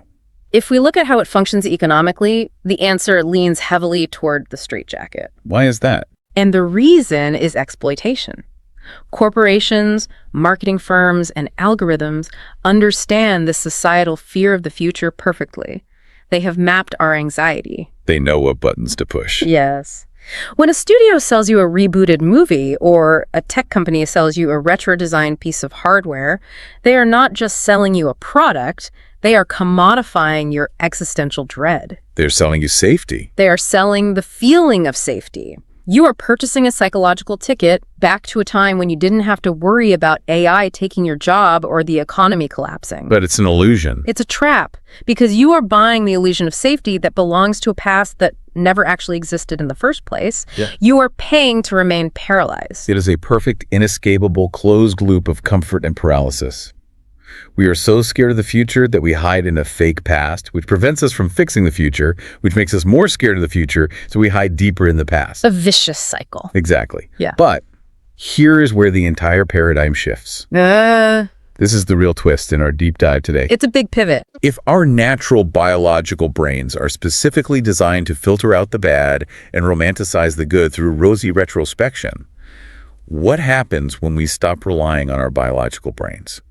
If we look at how it functions economically, the answer leans heavily toward the straitjacket.
Why is that?
And the reason is exploitation. Corporations, marketing firms, and algorithms understand the societal fear of the future perfectly. They have mapped our anxiety.
They know what buttons to push.
Yes. When a studio sells you a rebooted movie or a tech company sells you a retro-designed piece of hardware, they are not just selling you a product, they are commodifying your existential dread.
They're selling you safety.
They are selling the feeling of safety. You are purchasing a psychological ticket back to a time when you didn't have to worry about AI taking your job or the economy collapsing.
But it's an illusion.
It's a trap, because you are buying the illusion of safety that belongs to a past that never actually existed in the first place.
Yeah.
You are paying to remain paralyzed.
It is a perfect, inescapable, closed loop of comfort and paralysis. We are so scared of the future that we hide in a fake past, which prevents us from fixing the future, which makes us more scared of the future, so we hide deeper in the past.
A vicious cycle.
Exactly.
Yeah.
But here is where the entire paradigm shifts. This is the real twist in our deep dive today.
It's a big pivot.
If our natural biological brains are specifically designed to filter out the bad and romanticize the good through rosy retrospection, what happens when we stop relying on our biological brains?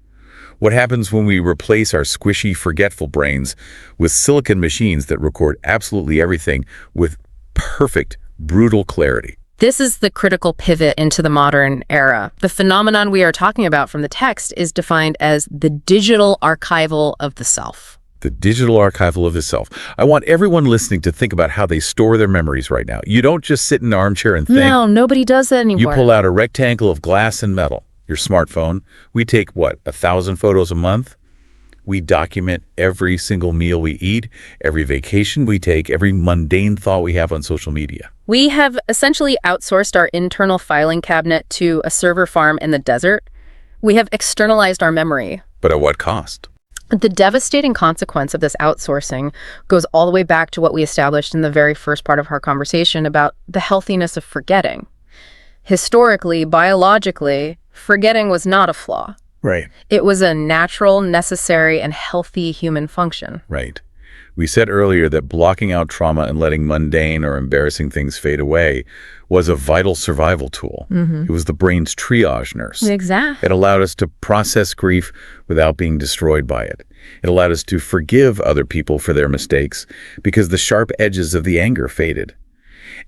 What happens when we replace our squishy, forgetful brains with silicon machines that record absolutely everything with perfect, brutal clarity?
This is the critical pivot into the modern era. The phenomenon we are talking about from the text is defined as the digital archival of the self.
The digital archival of the self. I want everyone listening to think about how they store their memories right now. You don't just sit in an armchair and think.
No, nobody does that anymore.
You pull out a rectangle of glass and metal, your smartphone. We take, 1,000 photos a month? We document every single meal we eat, every vacation we take, every mundane thought we have on social media.
We have essentially outsourced our internal filing cabinet to a server farm in the desert. We have externalized our memory.
But at what cost?
The devastating consequence of this outsourcing goes all the way back to what we established in the very first part of our conversation about the healthiness of forgetting. Historically, biologically, forgetting was not a flaw.
Right.
It was a natural, necessary, and healthy human function.
Right. We said earlier that blocking out trauma and letting mundane or embarrassing things fade away was a vital survival tool. It was the brain's triage nurse.
Exactly.
It allowed us to process grief without being destroyed by it. It allowed us to forgive other people for their mistakes because the sharp edges of the anger faded.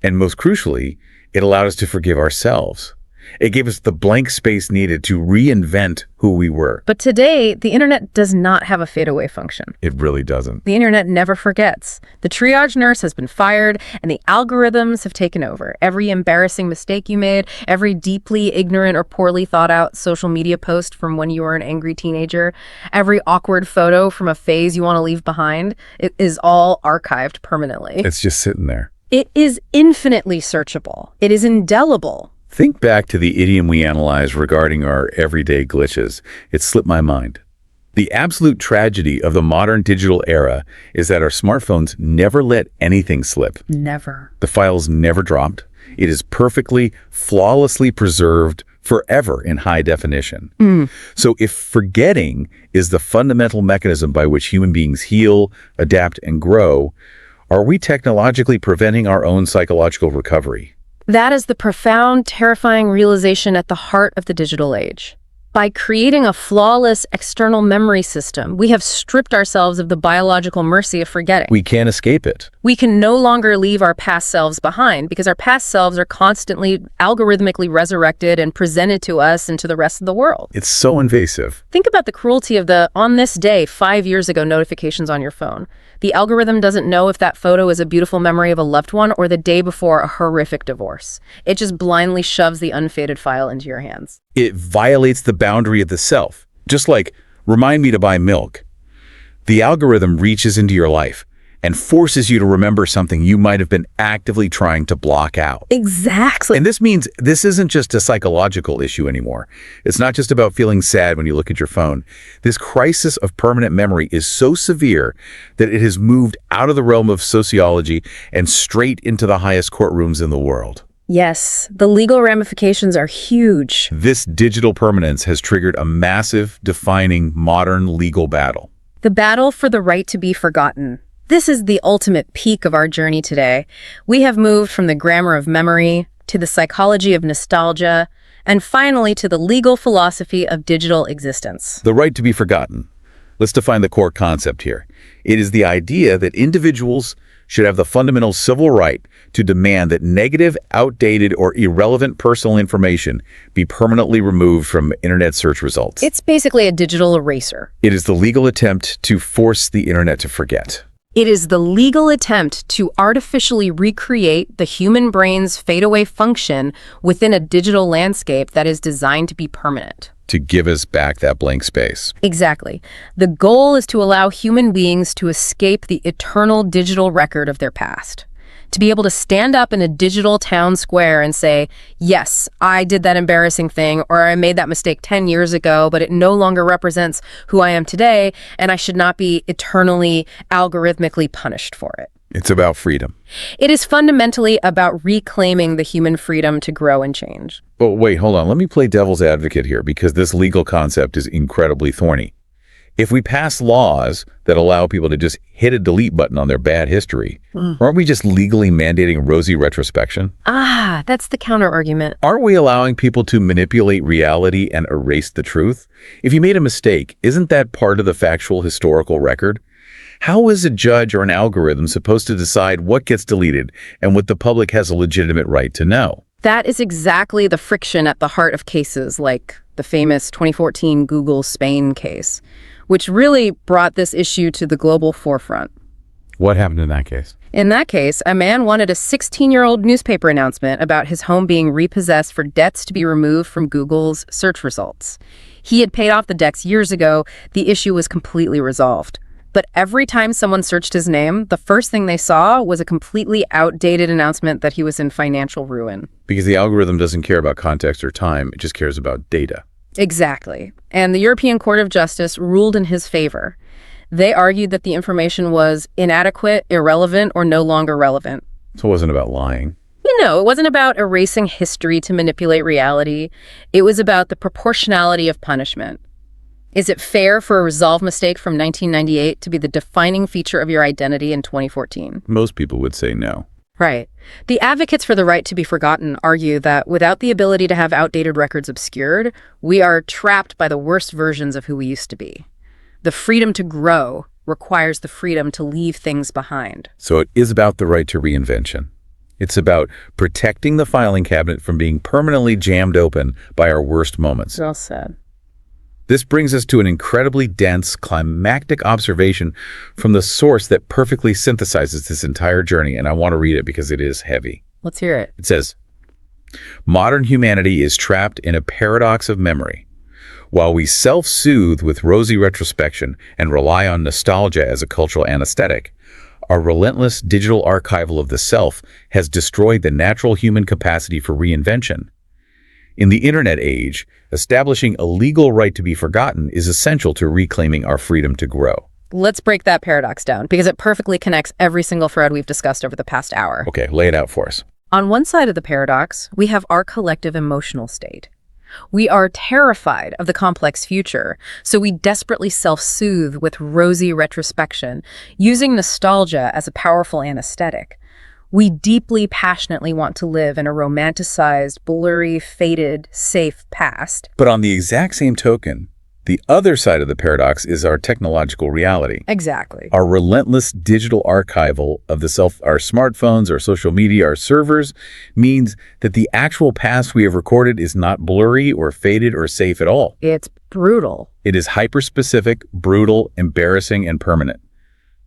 And most crucially, it allowed us to forgive ourselves. It gave us the blank space needed to reinvent who we were.
But today, the internet does not have a fade-away function.
It really doesn't.
The internet never forgets. The triage nurse has been fired, and the algorithms have taken over. Every embarrassing mistake you made, every deeply ignorant or poorly thought-out social media post from when you were an angry teenager, every awkward photo from a phase you want to leave behind, it is all archived permanently.
It's just sitting there.
It is infinitely searchable. It is indelible.
Think back to the idiom we analyzed regarding our everyday glitches. It slipped my mind. The absolute tragedy of the modern digital era is that our smartphones never let anything slip.
Never.
The files never dropped. It is perfectly, flawlessly preserved forever in high definition. So if forgetting is the fundamental mechanism by which human beings heal, adapt, and grow, are we technologically preventing our own psychological recovery?
That is the profound, terrifying realization at the heart of the digital age. By creating a flawless external memory system, we have stripped ourselves of the biological mercy of forgetting.
We can't escape it.
We can no longer leave our past selves behind because our past selves are constantly algorithmically resurrected and presented to us and to the rest of the world.
It's so invasive.
Think about the cruelty of the "on this day, 5 years ago" notifications on your phone. The algorithm doesn't know if that photo is a beautiful memory of a loved one or the day before a horrific divorce. It just blindly shoves the unfaded file into your hands.
It violates the boundary of the self. Just like, remind me to buy milk. The algorithm reaches into your life, and forces you to remember something you might have been actively trying to block out.
Exactly.
And this means this isn't just a psychological issue anymore. It's not just about feeling sad when you look at your phone. This crisis of permanent memory is so severe that it has moved out of the realm of sociology and straight into the highest courtrooms in the world.
Yes, the legal ramifications are huge.
This digital permanence has triggered a massive, defining, modern legal battle.
The battle for the right to be forgotten. This is the ultimate peak of our journey today. We have moved from the grammar of memory to the psychology of nostalgia, and finally to the legal philosophy of digital existence.
The right to be forgotten. Let's define the core concept here. It is the idea that individuals should have the fundamental civil right to demand that negative, outdated, or irrelevant personal information be permanently removed from internet search results.
It's basically a digital eraser.
It is the legal attempt to force the internet to forget.
It is the legal attempt to artificially recreate the human brain's fade-away function within a digital landscape that is designed to be permanent.
To give us back that blank space.
Exactly. The goal is to allow human beings to escape the eternal digital record of their past. To be able to stand up in a digital town square and say, yes, I did that embarrassing thing, or I made that mistake 10 years ago, but it no longer represents who I am today, and I should not be eternally, algorithmically punished for it.
It's about freedom.
It is fundamentally about reclaiming the human freedom to grow and change.
But wait, hold on. Let me play devil's advocate here, because this legal concept is incredibly thorny. If we pass laws that allow people to just hit a delete button on their bad history, aren't we just legally mandating rosy retrospection?
Ah, that's the counter-argument.
Aren't we allowing people to manipulate reality and erase the truth? If you made a mistake, isn't that part of the factual historical record? How is a judge or an algorithm supposed to decide what gets deleted and what the public has a legitimate right to know?
That is exactly the friction at the heart of cases like the famous 2014 Google Spain case, which really brought this issue to the global forefront.
What happened in that case?
In that case, a man wanted a 16-year-old newspaper announcement about his home being repossessed for debts to be removed from Google's search results. He had paid off the debts years ago. The issue was completely resolved. But every time someone searched his name, the first thing they saw was a completely outdated announcement that he was in financial ruin.
Because the algorithm doesn't care about context or time, it just cares about data.
Exactly. And the European Court of Justice ruled in his favor. They argued that the information was inadequate, irrelevant, or no longer relevant.
So it wasn't about lying.
No, it wasn't about erasing history to manipulate reality. It was about the proportionality of punishment. Is it fair for a resolved mistake from 1998 to be the defining feature of your identity in 2014?
Most people would say no.
Right. The advocates for the right to be forgotten argue that without the ability to have outdated records obscured, we are trapped by the worst versions of who we used to be. The freedom to grow requires the freedom to leave things behind.
So it is about the right to reinvention. It's about protecting the filing cabinet from being permanently jammed open by our worst moments.
Well said.
This brings us to an incredibly dense, climactic observation from the source that perfectly synthesizes this entire journey, and I want to read it because it is heavy.
Let's hear it.
It says, "Modern humanity is trapped in a paradox of memory. While we self-soothe with rosy retrospection and rely on nostalgia as a cultural anesthetic, our relentless digital archival of the self has destroyed the natural human capacity for reinvention. In the internet age, establishing a legal right to be forgotten is essential to reclaiming our freedom to grow."
Let's break that paradox down, because it perfectly connects every single thread we've discussed over the past hour.
Okay, lay it out for us.
On one side of the paradox, we have our collective emotional state. We are terrified of the complex future, so we desperately self-soothe with rosy retrospection, using nostalgia as a powerful anesthetic. We deeply, passionately want to live in a romanticized, blurry, faded, safe past.
But on the exact same token, the other side of the paradox is our technological reality.
Exactly.
Our relentless digital archival of the self, our smartphones, our social media, our servers, means that the actual past we have recorded is not blurry or faded or safe at all.
It's brutal.
It is hyper-specific, brutal, embarrassing, and permanent.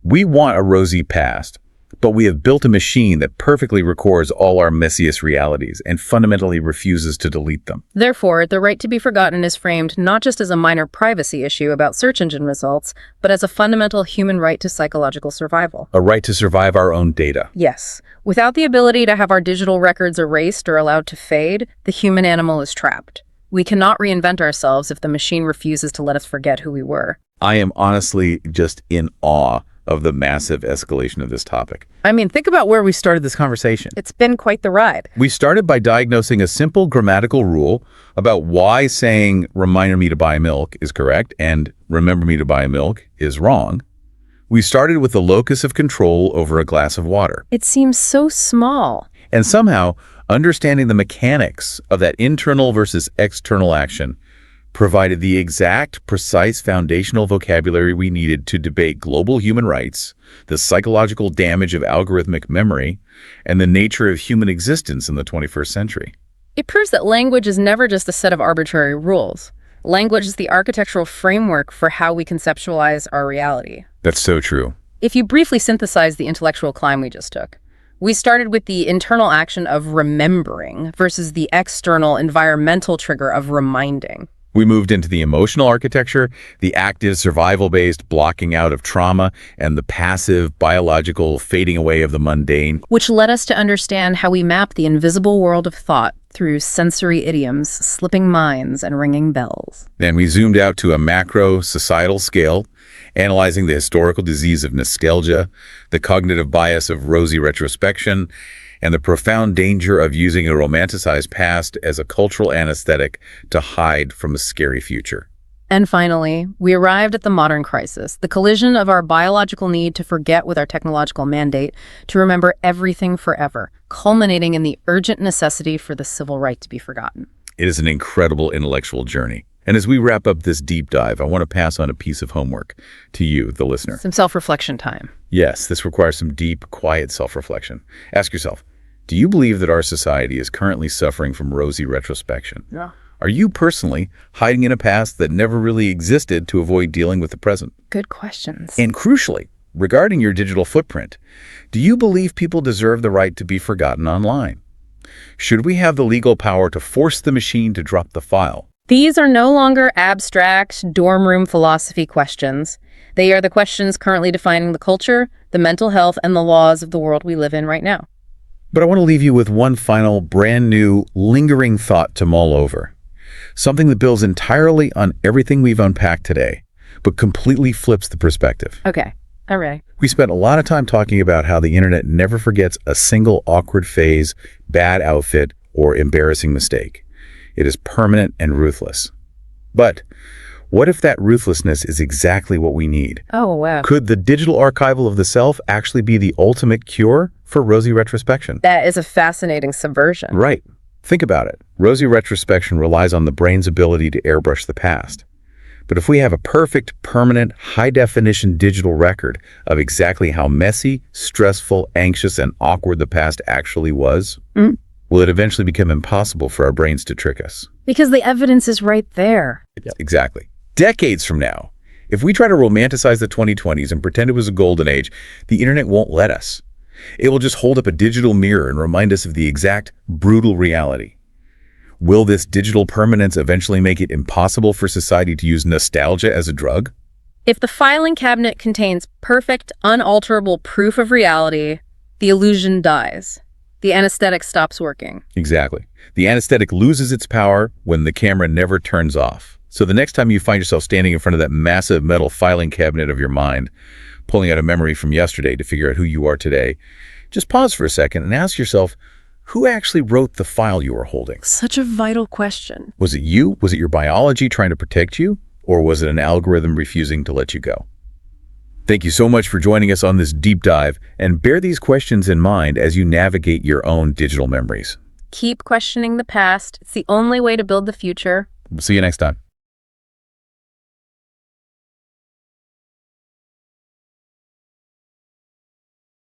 We want a rosy past, But we have built a machine that perfectly records all our messiest realities and fundamentally refuses to delete them.
Therefore, the right to be forgotten is framed not just as a minor privacy issue about search engine results, but as a fundamental human right to psychological survival.
A right to survive our own data.
Yes. Without the ability to have our digital records erased or allowed to fade, the human animal is trapped. We cannot reinvent ourselves if the machine refuses to let us forget who we were.
I am honestly just in awe of the massive escalation of this topic.
I mean, think about where we started this conversation.
It's been quite the ride.
We started by diagnosing a simple grammatical rule about why saying "remind me to buy milk" is correct and "remember me to buy milk" is wrong. We started with the locus of control over a glass of water.
It seems so small.
And somehow, understanding the mechanics of that internal versus external action provided the exact, precise foundational vocabulary we needed to debate global human rights, the psychological damage of algorithmic memory, and the nature of human existence in the 21st century.
It proves that language is never just a set of arbitrary rules. Language is the architectural framework for how we conceptualize our reality.
That's so true.
If you briefly synthesize the intellectual climb we just took, we started with the internal action of remembering versus the external environmental trigger of reminding.
We moved into the emotional architecture, the active survival-based blocking out of trauma, and the passive biological fading away of the mundane.
Which led us to understand how we map the invisible world of thought through sensory idioms, slipping minds, and ringing bells.
Then we zoomed out to a macro societal scale, analyzing the historical disease of nostalgia, the cognitive bias of rosy retrospection, and the profound danger of using a romanticized past as a cultural anesthetic to hide from a scary future.
And finally, we arrived at the modern crisis, the collision of our biological need to forget with our technological mandate to remember everything forever, culminating in the urgent necessity for the civil right to be forgotten.
It is an incredible intellectual journey. And as we wrap up this deep dive, I want to pass on a piece of homework to you, the listener.
Some self-reflection time.
Yes, this requires some deep, quiet self-reflection. Ask yourself, do you believe that our society is currently suffering from rosy retrospection?
Yeah.
Are you personally hiding in a past that never really existed to avoid dealing with the present?
Good questions.
And crucially, regarding your digital footprint, do you believe people deserve the right to be forgotten online? Should we have the legal power to force the machine to drop the file?
These are no longer abstract dorm room philosophy questions. They are the questions currently defining the culture, the mental health, and the laws of the world we live in right now.
But I want to leave you with one final, brand new, lingering thought to mull over. Something that builds entirely on everything we've unpacked today, but completely flips the perspective.
Okay. All right.
We spent a lot of time talking about how the internet never forgets a single awkward phase, bad outfit, or embarrassing mistake. It is permanent and ruthless. But what if that ruthlessness is exactly what we need?
Oh, wow.
Could the digital archival of the self actually be the ultimate cure for rosy retrospection?
That is a fascinating subversion.
Right. Think about it. Rosy retrospection relies on the brain's ability to airbrush the past. But if we have a perfect, permanent, high-definition digital record of exactly how messy, stressful, anxious, and awkward the past actually was, will it eventually become impossible for our brains to trick us?
Because the evidence is right there.
Exactly. Decades from now, if we try to romanticize the 2020s and pretend it was a golden age, the internet won't let us. It will just hold up a digital mirror and remind us of the exact, brutal reality. Will this digital permanence eventually make it impossible for society to use nostalgia as a drug?
If the filing cabinet contains perfect, unalterable proof of reality, the illusion dies. The anesthetic stops working.
Exactly. The anesthetic loses its power when the camera never turns off. So the next time you find yourself standing in front of that massive metal filing cabinet of your mind, pulling out a memory from yesterday to figure out who you are today, just pause for a second and ask yourself, who actually wrote the file you were holding?
Such a vital question.
Was it you? Was it your biology trying to protect you? Or was it an algorithm refusing to let you go? Thank you so much for joining us on this deep dive, and bear these questions in mind as you navigate your own digital memories.
Keep questioning the past. It's the only way to build the future.
We'll see you next time.